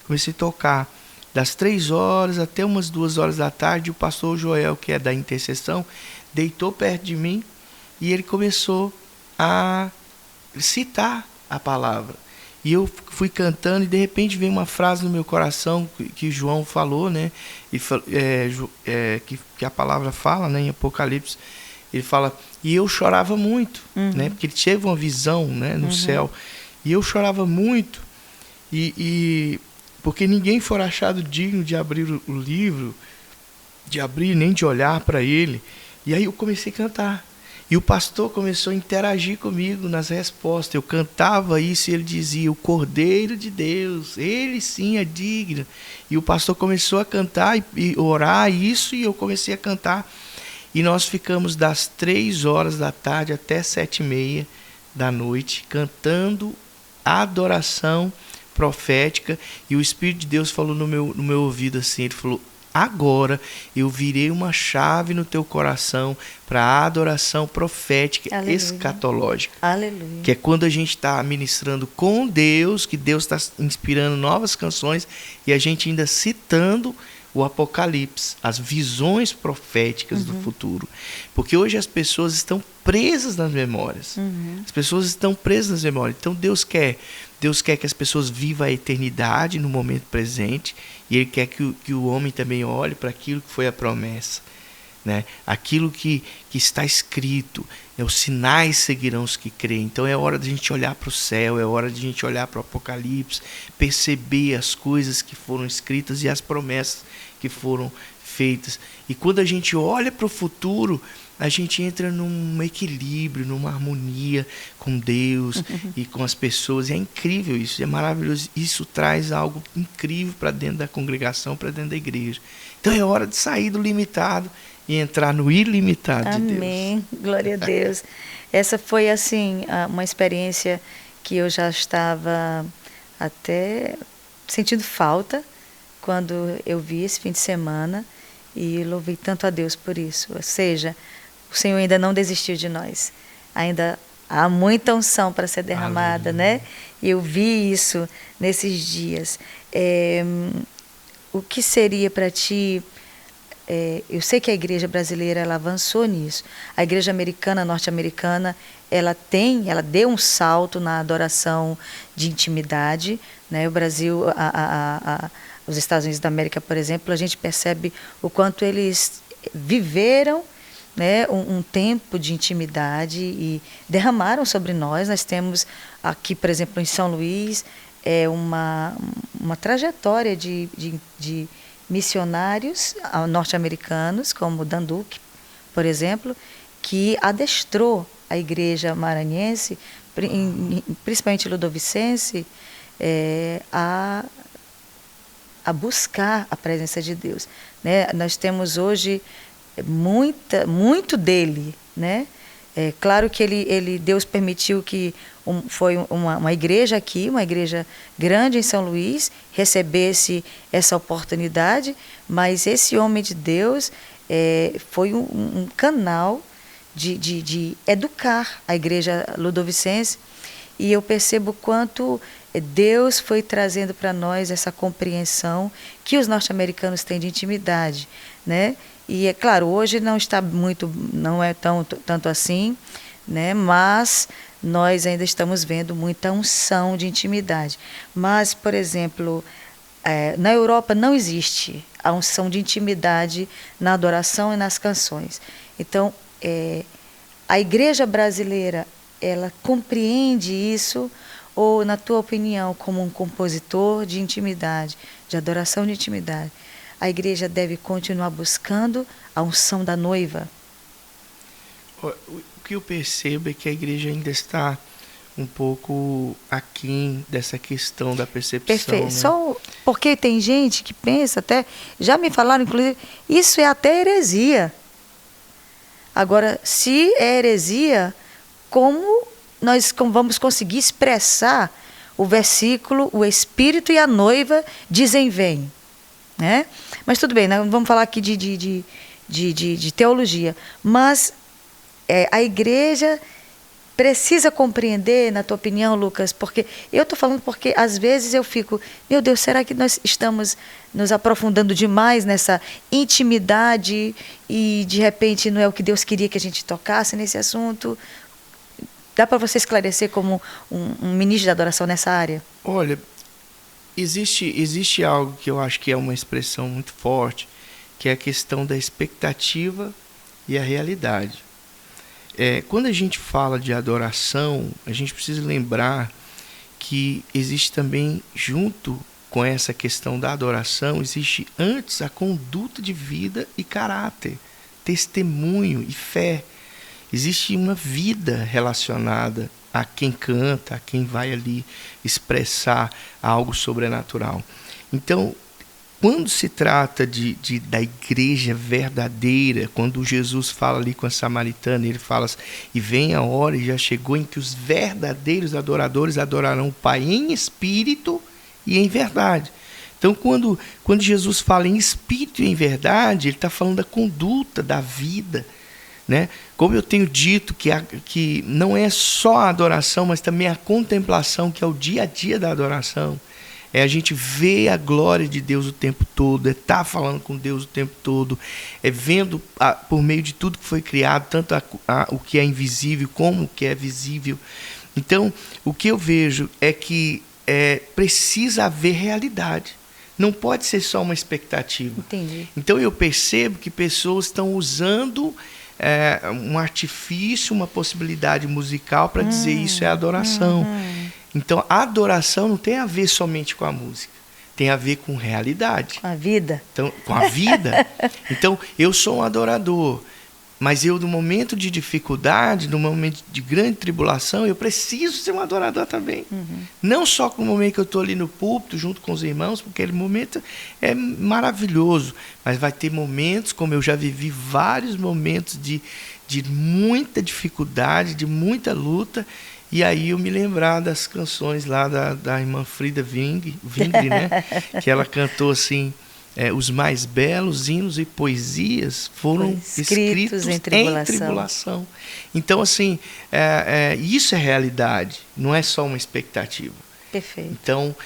Comecei a tocar. Das 3h até umas 2h da tarde, o pastor Joel, que é da intercessão, deitou perto de mim e ele começou a citar a palavra. E eu fui cantando e de repente veio uma frase no meu coração que João falou, né? Que a palavra fala, né? Em Apocalipse. Ele fala, e eu chorava muito, né? Porque ele teve uma visão, né? No céu. E eu chorava muito. Porque ninguém for achado digno de abrir o livro, de abrir nem de olhar para ele. E aí eu comecei a cantar. E o pastor começou a interagir comigo nas respostas. Eu cantava isso e ele dizia, o Cordeiro de Deus, ele sim é digno. E o pastor começou a cantar e orar isso e eu comecei a cantar. E nós ficamos das 3h da tarde até 7h30 da noite cantando a adoração profética. E o Espírito de Deus falou no meu ouvido assim, ele falou, agora eu virei uma chave no teu coração para a adoração profética. Aleluia. Escatológica. Aleluia. Que é quando a gente está ministrando com Deus, que Deus está inspirando novas canções e a gente ainda citando o Apocalipse, as visões proféticas do futuro. Porque hoje as pessoas estão presas nas memórias. As pessoas estão presas nas memórias. Então Deus quer que as pessoas vivam a eternidade no momento presente e Ele quer que o homem também olhe para aquilo que foi a promessa. Né? Aquilo que está escrito, os sinais seguirão os que creem. Então é hora de a gente olhar para o céu, é hora de a gente olhar para o Apocalipse, perceber as coisas que foram escritas e as promessas que foram feitas. E quando a gente olha para o futuro, a gente entra num equilíbrio, numa harmonia com Deus e com as pessoas. E é incrível isso, é maravilhoso. Isso traz algo incrível para dentro da congregação, para dentro da igreja. Então é hora de sair do limitado e entrar no ilimitado de Deus. Amém, glória a Deus. Essa foi assim uma experiência que eu já estava até sentindo falta quando eu vi esse fim de semana e louvei tanto a Deus por isso. Ou seja, o Senhor ainda não desistiu de nós. Ainda há muita unção para ser derramada, né? E eu vi isso nesses dias. O que seria para ti... eu sei que a igreja brasileira ela avançou nisso. A igreja americana, norte-americana, ela deu um salto na adoração de intimidade, né? O Brasil, os Estados Unidos da América, por exemplo, a gente percebe o quanto eles viveram, né, um tempo de intimidade e derramaram sobre nós. Nós temos aqui, por exemplo, em São Luís, uma trajetória de missionários norte-americanos, como Dan Duque, por exemplo, que adestrou a igreja maranhense, principalmente ludovicense, a buscar a presença de Deus, né? Nós temos hoje muito dele, né? Claro que Deus permitiu que foi uma igreja aqui, uma igreja grande em São Luís, recebesse essa oportunidade, mas esse homem de Deus foi um canal de educar a igreja ludovicense, e eu percebo quanto Deus foi trazendo para nós essa compreensão que os norte-americanos têm de intimidade, né? E é claro, hoje não é tanto assim, né? Mas nós ainda estamos vendo muita unção de intimidade. Mas, por exemplo, na Europa não existe a unção de intimidade na adoração e nas canções. Então, a igreja brasileira, ela compreende isso, ou, na tua opinião, como um compositor de intimidade, de adoração de intimidade, a igreja deve continuar buscando a unção da noiva? O que eu percebo é que a igreja ainda está um pouco aquém dessa questão da percepção. Perfeito. Né? Só porque tem gente que pensa, até já me falaram, inclusive, isso é até heresia. Agora, se é heresia, como nós vamos conseguir expressar o versículo, o Espírito e a noiva dizem vem, né? Mas tudo bem, não vamos falar aqui de teologia, mas a igreja precisa compreender, na tua opinião, Lucas, porque eu estou falando porque às vezes eu fico, meu Deus, será que nós estamos nos aprofundando demais nessa intimidade e de repente não é o que Deus queria que a gente tocasse nesse assunto? Dá para você esclarecer como um ministro de adoração nessa área? Olha, existe algo que eu acho que é uma expressão muito forte, que é a questão da expectativa e a realidade. Quando a gente fala de adoração, a gente precisa lembrar que existe também, junto com essa questão da adoração, existe antes a conduta de vida e caráter, testemunho e fé. Existe uma vida relacionada a quem canta, a quem vai ali expressar algo sobrenatural. Então, quando se trata da igreja verdadeira, quando Jesus fala ali com a samaritana, ele fala assim, e vem a hora, e já chegou, em que os verdadeiros adoradores adorarão o Pai em espírito e em verdade. Então, quando Jesus fala em espírito e em verdade, ele está falando da conduta, da vida, né? Como eu tenho dito, que não é só a adoração, mas também a contemplação, que é o dia a dia da adoração. A gente ver a glória de Deus o tempo todo, estar falando com Deus o tempo todo, vendo por meio de tudo que foi criado, tanto o que é invisível como o que é visível. Então, o que eu vejo é que precisa haver realidade. Não pode ser só uma expectativa. Entendi. Então, eu percebo que pessoas estão usando um artifício, uma possibilidade musical para dizer isso é adoração. Então, a adoração não tem a ver somente com a música, tem a ver com realidade. Com a vida. Então, com a vida. Então, eu sou um adorador, mas eu, no momento de dificuldade, no momento de grande tribulação, eu preciso ser um adorador também. Não só no momento que eu estou ali no púlpito, junto com os irmãos, porque aquele momento é maravilhoso, mas vai ter momentos, como eu já vivi vários momentos de muita dificuldade, de muita luta. E aí eu me lembrar das canções lá da irmã Frida Wingre, né? Que ela cantou assim, os mais belos hinos e poesias foram escritos em tribulação. Então, assim, isso é realidade, não é só uma expectativa. Perfeito. Então,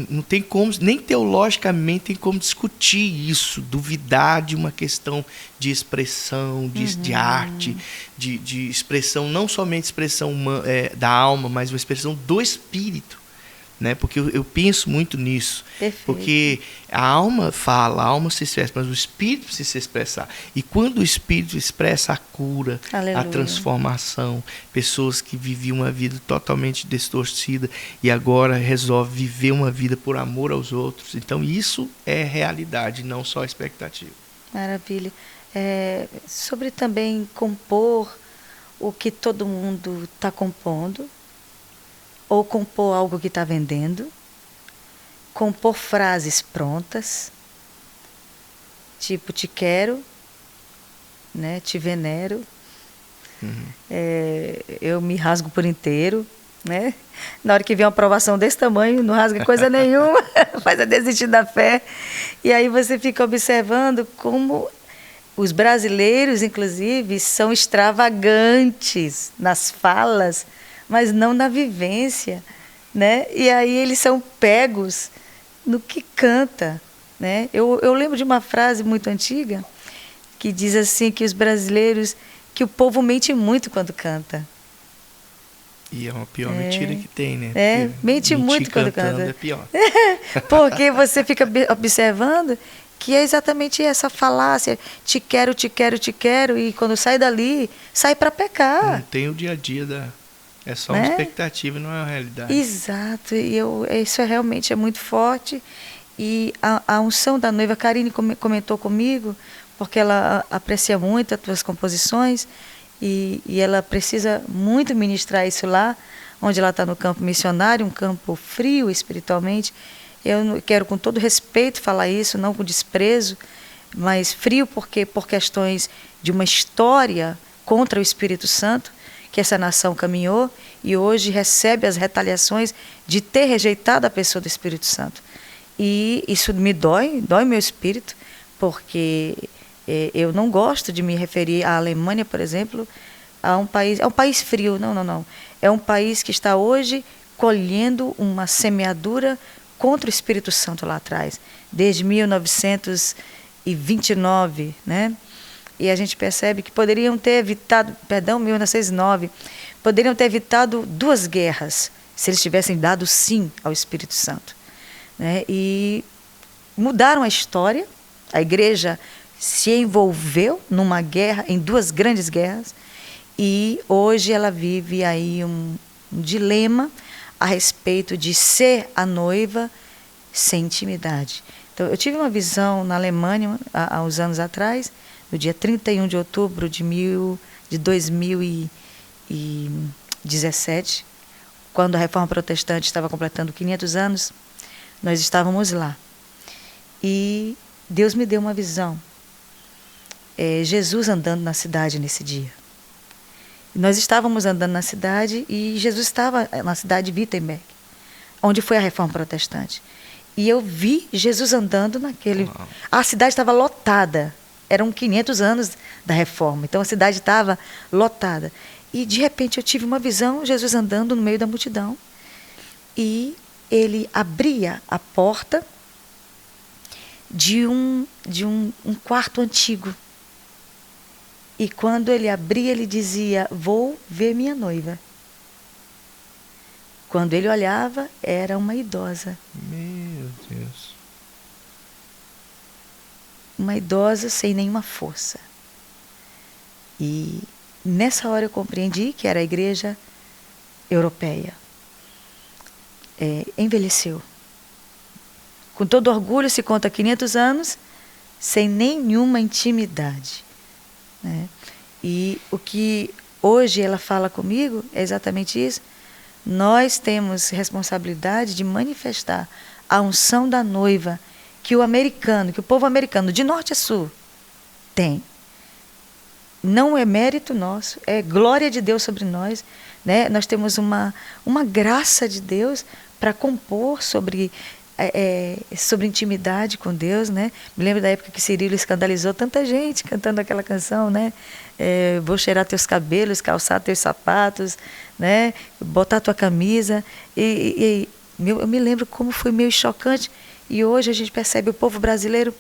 não tem como, nem teologicamente tem como discutir isso, duvidar de uma questão de expressão, de arte, de expressão, não somente expressão da alma, mas uma expressão do espírito. Né? Porque eu penso muito nisso. Perfeito. Porque a alma fala, a alma se expressa, mas o espírito precisa se expressar. E quando o espírito expressa a cura, Aleluia. a transformação, pessoas que viviam uma vida totalmente distorcida e agora resolvem viver uma vida por amor aos outros. Então isso é realidade, não só expectativa. Maravilha. sobre também compor o que todo mundo está compondo, ou compor algo que está vendendo, compor frases prontas, tipo te quero, né, te venero, eu me rasgo por inteiro, né? Na hora que vem uma aprovação desse tamanho, não rasga coisa nenhuma, faz a desistir da fé. E aí você fica observando como os brasileiros, inclusive, são extravagantes nas falas, mas não na vivência, né? E aí eles são pegos no que canta, né? Eu lembro de uma frase muito antiga que diz assim que os brasileiros, que o povo mente muito quando canta. E é uma pior mentira que tem, né? Mente muito quando canta. É pior. Porque você fica observando que é exatamente essa falácia, te quero, te quero, te quero, e quando sai dali, sai para pecar. Não tem o dia a dia é só uma expectativa, não é uma realidade. Exato, e isso realmente é muito forte. E a unção da noiva, a Karine comentou comigo, porque ela aprecia muito as tuas composições, e ela precisa muito ministrar isso lá, onde ela está no campo missionário, um campo frio espiritualmente. Eu quero com todo respeito falar isso, não com desprezo, mas frio porque por questões de uma história contra o Espírito Santo, que essa nação caminhou e hoje recebe as retaliações de ter rejeitado a pessoa do Espírito Santo. E isso me dói meu espírito, porque eu não gosto de me referir à Alemanha, por exemplo, a um país frio. Não. É um país que está hoje colhendo uma semeadura contra o Espírito Santo lá atrás, desde 1929, né? E a gente percebe que poderiam ter evitado, 1909, poderiam ter evitado 2 guerras, se eles tivessem dado sim ao Espírito Santo, né? E mudaram a história, a igreja se envolveu numa guerra, em 2 grandes guerras, e hoje ela vive aí um dilema a respeito de ser a noiva sem intimidade. Então, eu tive uma visão na Alemanha, há uns anos atrás, no dia 31 de outubro de 2017, quando a Reforma Protestante estava completando 500 anos, nós estávamos lá. E Deus me deu uma visão. Jesus andando na cidade nesse dia. Nós estávamos andando na cidade e Jesus estava na cidade de Wittenberg, onde foi a Reforma Protestante. E eu vi Jesus andando naquele... A cidade estava lotada. Eram 500 anos da Reforma, então a cidade estava lotada. E, de repente, eu tive uma visão, Jesus andando no meio da multidão. E ele abria a porta de um quarto antigo. E quando ele abria, ele dizia, vou ver minha noiva. Quando ele olhava, era uma idosa. Meu Deus. Uma idosa sem nenhuma força. E nessa hora eu compreendi que era a igreja europeia. Envelheceu. Com todo orgulho se conta 500 anos, sem nenhuma intimidade, né? E o que hoje ela fala comigo é exatamente isso. Nós temos responsabilidade de manifestar a unção da noiva que o povo americano, de norte a sul, tem. Não é mérito nosso, é glória de Deus sobre nós, né? Nós temos uma graça de Deus para compor sobre intimidade com Deus, né? Me lembro da época que Cirilo escandalizou tanta gente cantando aquela canção, né? Vou cheirar teus cabelos, calçar teus sapatos, né? Botar tua camisa. Eu me lembro como foi meio chocante. E hoje a gente percebe o povo brasileiro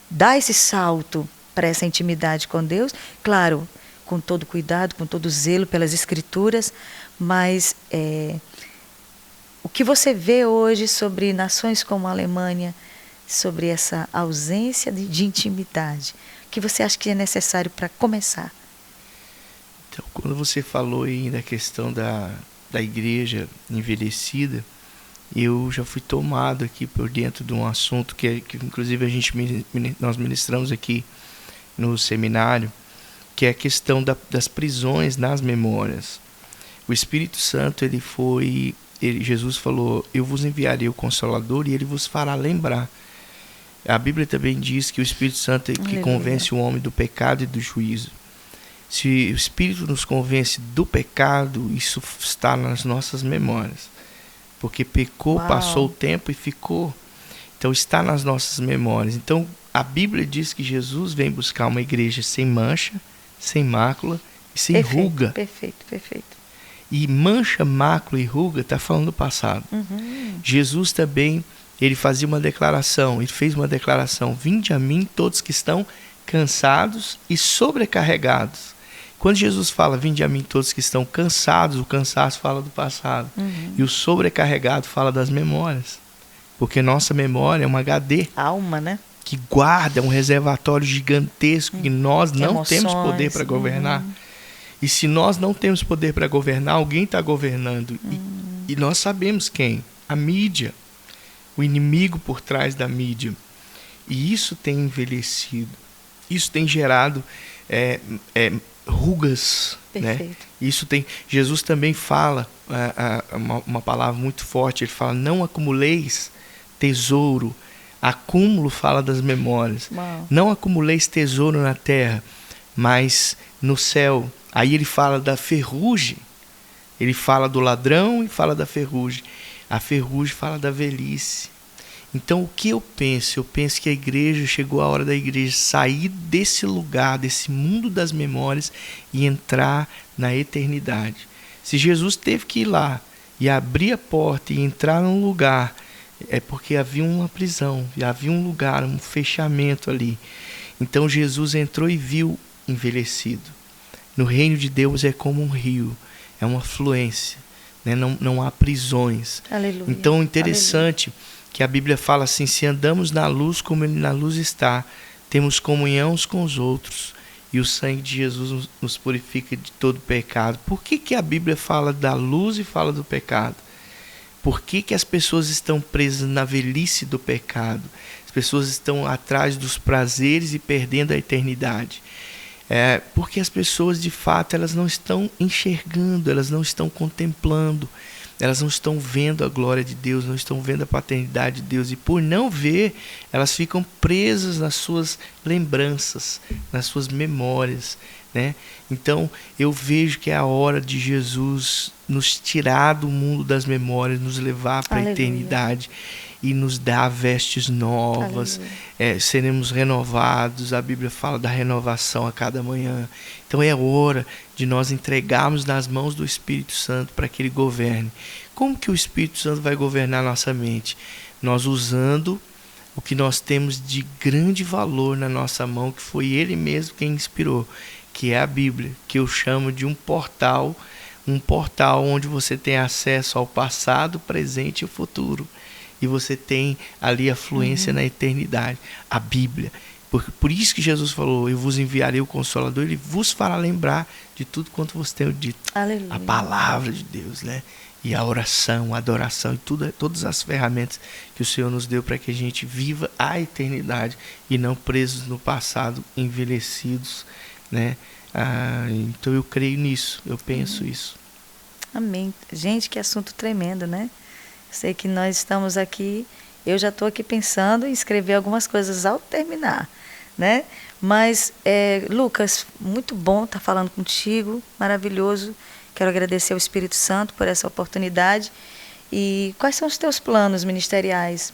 dar esse salto para essa intimidade com Deus, claro, com todo cuidado, com todo zelo pelas Escrituras, mas o que você vê hoje sobre nações como a Alemanha, sobre essa ausência de intimidade, o que você acha que é necessário para começar? Então, quando você falou aí da questão da igreja envelhecida, eu já fui tomado aqui por dentro de um assunto que inclusive nós ministramos aqui no seminário, que é a questão das prisões nas memórias. O Espírito Santo, Jesus falou, eu vos enviarei o Consolador e ele vos fará lembrar. A Bíblia também diz que o Espírito Santo é que convence o homem do pecado e do juízo. Se o Espírito nos convence do pecado, isso está nas nossas memórias. Porque pecou, passou o tempo e ficou. Então está nas nossas memórias. Então a Bíblia diz que Jesus vem buscar uma igreja sem mancha, sem mácula e sem ruga. Perfeito. E mancha, mácula e ruga está falando do passado. Jesus também, ele fazia uma declaração, ele fez uma declaração: vinde a mim todos que estão cansados e sobrecarregados. Quando Jesus fala, vinde a mim todos que estão cansados, o cansaço fala do passado. E o sobrecarregado fala das memórias. Porque nossa memória é um HD. Alma, né? Que guarda um reservatório gigantesco que nós não temos poder para governar. E se nós não temos poder para governar, alguém está governando. E nós sabemos quem? A mídia. O inimigo por trás da mídia. E isso tem envelhecido. Isso tem gerado rugas. Né? Isso tem. Jesus também fala uma palavra muito forte. Ele fala: não acumuleis tesouro. Acúmulo fala das memórias. Não acumuleis tesouro na terra, mas no céu. Aí ele fala da ferrugem. Ele fala do ladrão e fala da ferrugem. A ferrugem fala da velhice. Então o que eu penso? Eu penso que a igreja, chegou a hora da igreja sair desse lugar, desse mundo das memórias e entrar na eternidade. Se Jesus teve que ir lá e abrir a porta e entrar num lugar, é porque havia uma prisão, havia um lugar, um fechamento ali. Então Jesus entrou e viu envelhecido. No reino de Deus é como um rio, é uma fluência, né? Não há prisões. Aleluia. Então interessante que a Bíblia fala assim: se andamos na luz como ele na luz está, temos comunhão uns com os outros, e o sangue de Jesus nos purifica de todo pecado. Por que a Bíblia fala da luz e fala do pecado? Por que as pessoas estão presas na velhice do pecado? As pessoas estão atrás dos prazeres e perdendo a eternidade. Porque as pessoas, de fato, elas não estão enxergando, elas não estão contemplando, elas não estão vendo a glória de Deus, não estão vendo a paternidade de Deus. E por não ver, elas ficam presas nas suas lembranças, nas suas memórias, né? Então eu vejo que é a hora de Jesus nos tirar do mundo das memórias, nos levar para a eternidade e nos dar vestes novas. Seremos renovados. A Bíblia fala da renovação a cada manhã. Então é hora de nós entregarmos nas mãos do Espírito Santo para que ele governe. Como que o Espírito Santo vai governar nossa mente? Nós usando o que nós temos de grande valor na nossa mão, que foi ele mesmo quem inspirou, que é a Bíblia, que eu chamo de um portal onde você tem acesso ao passado, presente e futuro. E você tem ali a fluência na eternidade, a Bíblia. Por isso que Jesus falou: eu vos enviarei o Consolador, ele vos fará lembrar de tudo quanto você tem dito. Aleluia. A palavra de Deus, né? E a oração, a adoração, e todas as ferramentas que o Senhor nos deu para que a gente viva a eternidade e não presos no passado, envelhecidos, né? Então eu creio nisso, eu penso isso. Amém. Gente, que assunto tremendo, né? Sei que nós estamos aqui, eu já estou aqui pensando em escrever algumas coisas ao terminar, né? Mas, Lucas, muito bom estar falando contigo, maravilhoso. Quero agradecer ao Espírito Santo por essa oportunidade. E quais são os teus planos ministeriais?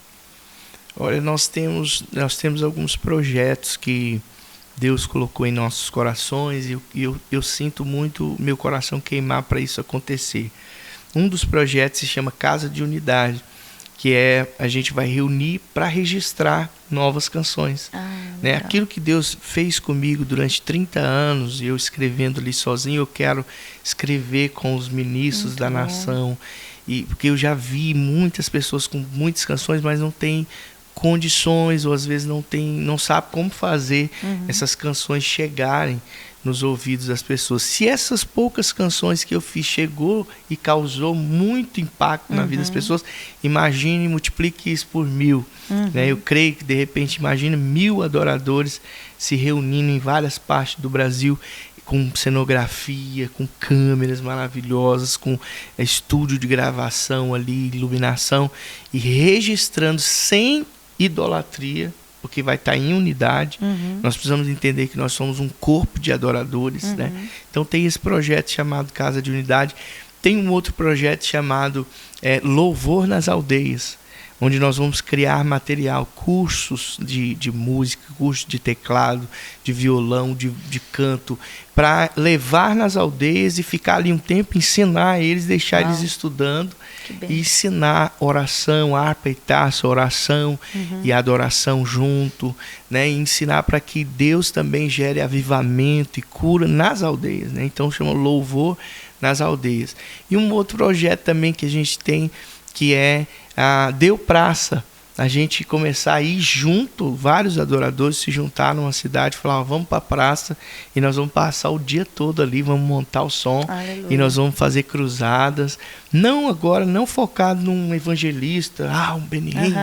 Olha, nós temos alguns projetos que Deus colocou em nossos corações e eu sinto muito meu coração queimar para isso acontecer. Um dos projetos se chama Casa de Unidade, que a gente vai reunir para registrar novas canções. Né? Aquilo que Deus fez comigo durante 30 anos, eu escrevendo ali sozinho, eu quero escrever com os ministros da nação. Porque eu já vi muitas pessoas com muitas canções, mas não tem condições, ou às vezes não sabe como fazer essas canções chegarem nos ouvidos das pessoas. Se essas poucas canções que eu fiz chegou e causou muito impacto na vida das pessoas, imagine, multiplique isso por 1000. Né? Eu creio que de repente, imagine 1000 adoradores se reunindo em várias partes do Brasil, com cenografia, com câmeras maravilhosas, com estúdio de gravação ali, iluminação, e registrando sem idolatria, porque vai estar em unidade. Nós precisamos entender que nós somos um corpo de adoradores, né? Então tem esse projeto chamado Casa de Unidade. Tem um outro projeto chamado Louvor nas Aldeias, onde nós vamos criar material, cursos de música, cursos de teclado, de violão, de canto, para levar nas aldeias e ficar ali um tempo, ensinar eles, deixar eles estudando e ensinar oração, harpa e taça, oração e adoração junto, né? E ensinar para que Deus também gere avivamento e cura nas aldeias, né? Então chama Louvor nas Aldeias. E um outro projeto também que a gente tem, que é Deu Praça, a gente começar a ir junto, vários adoradores se juntaram numa cidade e falaram, vamos para a praça e nós vamos passar o dia todo ali, vamos montar o som. Aleluia. E nós vamos fazer cruzadas, não agora, não focado num evangelista, um Benihim,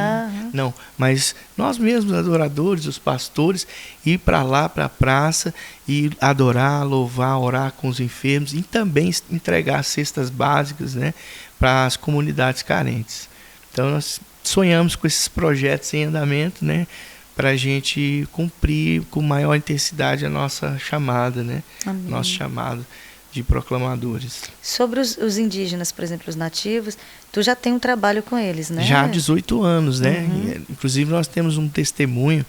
não, mas nós mesmos adoradores, os pastores, ir para lá, para a praça e adorar, louvar, orar com os enfermos e também entregar cestas básicas, né, para as comunidades carentes. Então nós sonhamos com esses projetos em andamento, né, para a gente cumprir com maior intensidade a nossa chamada, né, nosso chamado de proclamadores. Sobre os indígenas, por exemplo, os nativos, tu já tem um trabalho com eles, né? Já há 18 anos, né? Inclusive nós temos um testemunho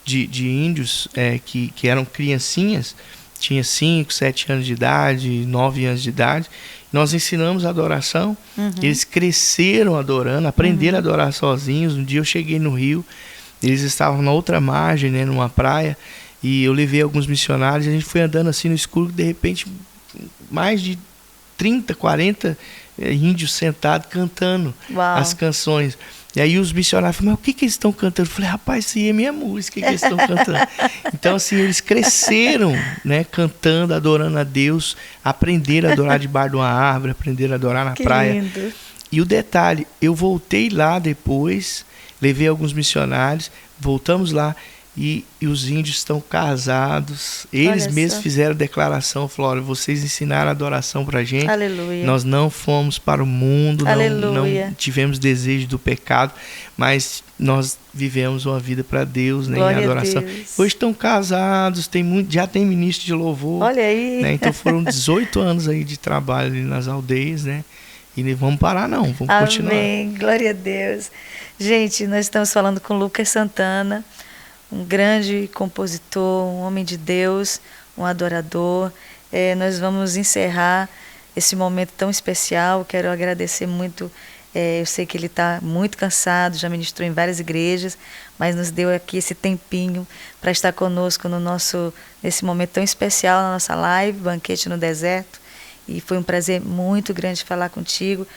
de índios que eram criancinhas, tinha 5, 7 anos de idade, 9 anos de idade. Nós ensinamos a adoração, eles cresceram adorando, aprenderam a adorar sozinhos. Um dia eu cheguei no Rio, eles estavam na outra margem, né, numa praia, e eu levei alguns missionários, e a gente foi andando assim no escuro, de repente mais de 30, 40 índios sentados cantando as canções. E aí os missionários falaram, mas o que eles estão cantando? Eu falei, rapaz, isso aí é minha música, o que eles estão cantando? Então, assim, eles cresceram, né, cantando, adorando a Deus, aprenderam a adorar debaixo de uma árvore, aprenderam a adorar na praia. Lindo. E o detalhe, eu voltei lá depois, levei alguns missionários, voltamos lá, e os índios estão casados, eles mesmos fizeram a declaração, falaram, vocês ensinaram a adoração pra gente. Aleluia. Nós não fomos para o mundo, não tivemos desejo do pecado, mas nós vivemos uma vida para Deus, né, em adoração. Hoje estão casados, já tem ministro de louvor. Olha aí. Né, então foram 18 anos aí de trabalho ali nas aldeias, né? E não vamos parar não, vamos continuar. Amém, glória a Deus. Gente, nós estamos falando com Lucas Santana, um grande compositor, um homem de Deus, um adorador. Nós vamos encerrar esse momento tão especial. Quero agradecer muito. Eu sei que ele está muito cansado, já ministrou em várias igrejas, mas nos deu aqui esse tempinho para estar conosco nesse momento tão especial na nossa live, Banquete no Deserto. E foi um prazer muito grande falar contigo.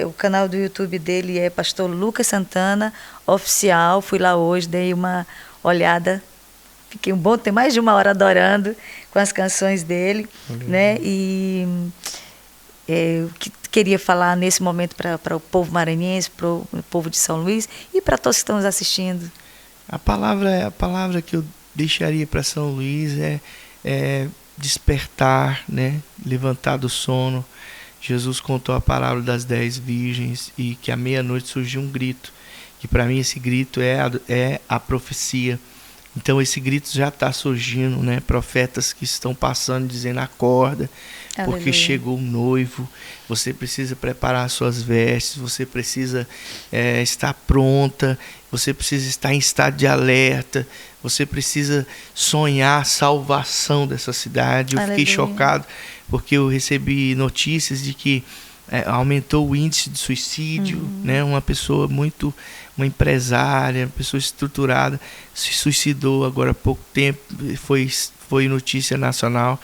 O canal do YouTube dele é Pastor Lucas Santana Oficial. Fui lá hoje, dei uma olhada, fiquei um bom tempo, mais de 1 hora adorando com as canções dele, né? E eu queria falar nesse momento para o povo maranhense, para o povo de São Luís e para todos que estão nos assistindo. A palavra que eu deixaria para São Luís é despertar, né? Levantar do sono. Jesus contou a parábola das 10 virgens e que à meia-noite surgiu um grito. Que para mim esse grito é a profecia. Então esse grito já está surgindo, né? Profetas que estão passando dizendo acorda, porque Aleluia. Chegou o noivo. Você precisa preparar suas vestes, você precisa estar pronta, você precisa estar em estado de alerta, você precisa sonhar a salvação dessa cidade. Eu Aleluia. Fiquei chocado porque eu recebi notícias de que aumentou o índice de suicídio, né? Uma empresária, uma pessoa estruturada, se suicidou agora há pouco tempo, foi notícia nacional.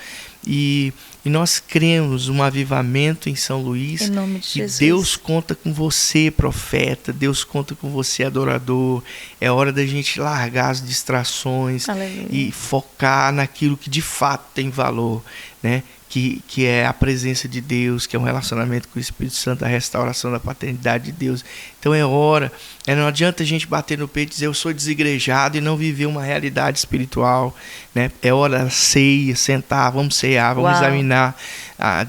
E nós cremos um avivamento em São Luís. Em nome de Jesus. Deus conta com você, profeta. Deus conta com você, adorador. É hora da gente largar as distrações Aleluia. E focar naquilo que de fato tem valor, né? que é a presença de Deus, que é um relacionamento com o Espírito Santo, a restauração da paternidade de Deus. Então é hora, não adianta a gente bater no peito e dizer eu sou desigrejado e não viver uma realidade espiritual, né? É hora da ceia, sentar, vamos cear, vamos examinar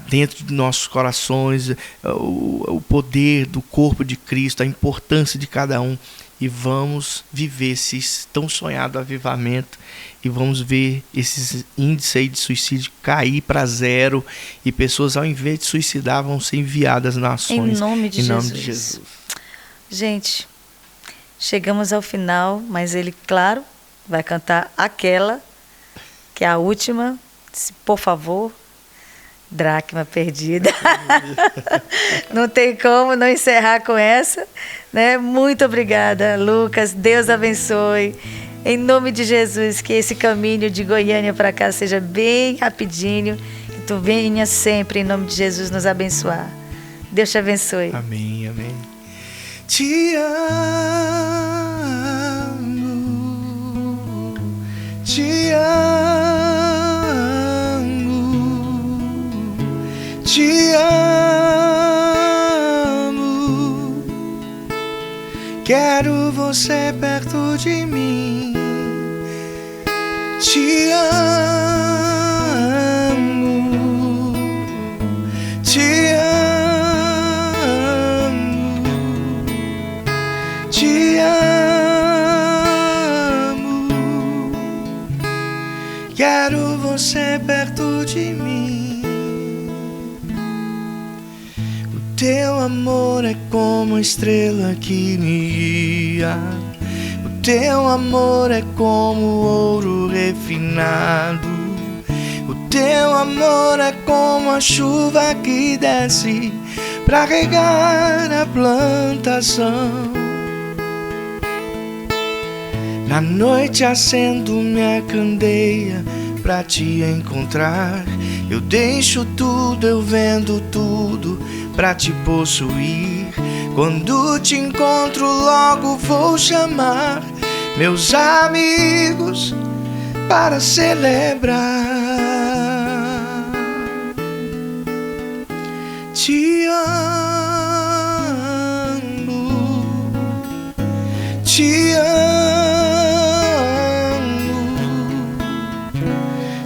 dentro de nossos corações o poder do corpo de Cristo, a importância de cada um, e vamos viver esse tão sonhado avivamento, e vamos ver esses índices aí de suicídio cair para zero, e pessoas, ao invés de suicidar, vão ser enviadas nas nações. Em nome de Jesus. Gente, chegamos ao final, mas ele, claro, vai cantar aquela, que é a última, por favor, Dracma Perdida. Não tem como não encerrar com essa, né? Muito obrigada, Lucas. Deus abençoe. Em nome de Jesus, que esse caminho de Goiânia para cá seja bem rapidinho. Que tu venha sempre, em nome de Jesus, nos abençoar. Deus te abençoe. Amém, amém. Te amo, te amo, te amo. Quero você perto de mim. Te amo, te amo, te amo. Quero você perto de mim. O teu amor é como a estrela que me guia. Teu amor é como ouro refinado. O teu amor é como a chuva que desce para regar a plantação. Na noite acendo minha candeia pra te encontrar. Eu deixo tudo, eu vendo tudo pra te possuir. Quando te encontro logo vou chamar meus amigos para celebrar. Te amo, te amo,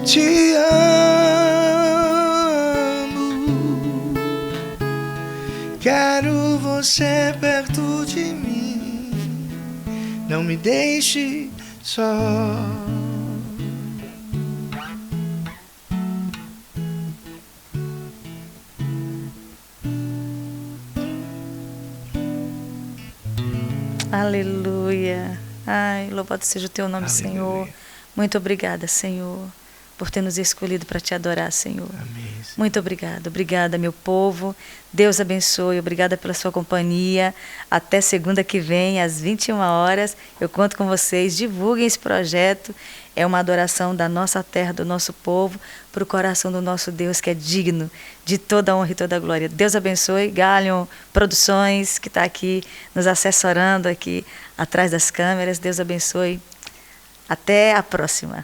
te amo. Quero você perto de mim. Não me deixe só. Aleluia. Ai, louvado seja o teu nome, Aleluia. Senhor. Muito obrigada, Senhor, por ter nos escolhido para te adorar, Senhor. Amém. Muito obrigada. Obrigada, meu povo. Deus abençoe. Obrigada pela sua companhia. Até segunda que vem, às 21 horas. Eu conto com vocês. Divulguem esse projeto. É uma adoração da nossa terra, do nosso povo, para o coração do nosso Deus, que é digno de toda a honra e toda a glória. Deus abençoe. Galion Produções, que está aqui nos assessorando aqui atrás das câmeras. Deus abençoe. Até a próxima.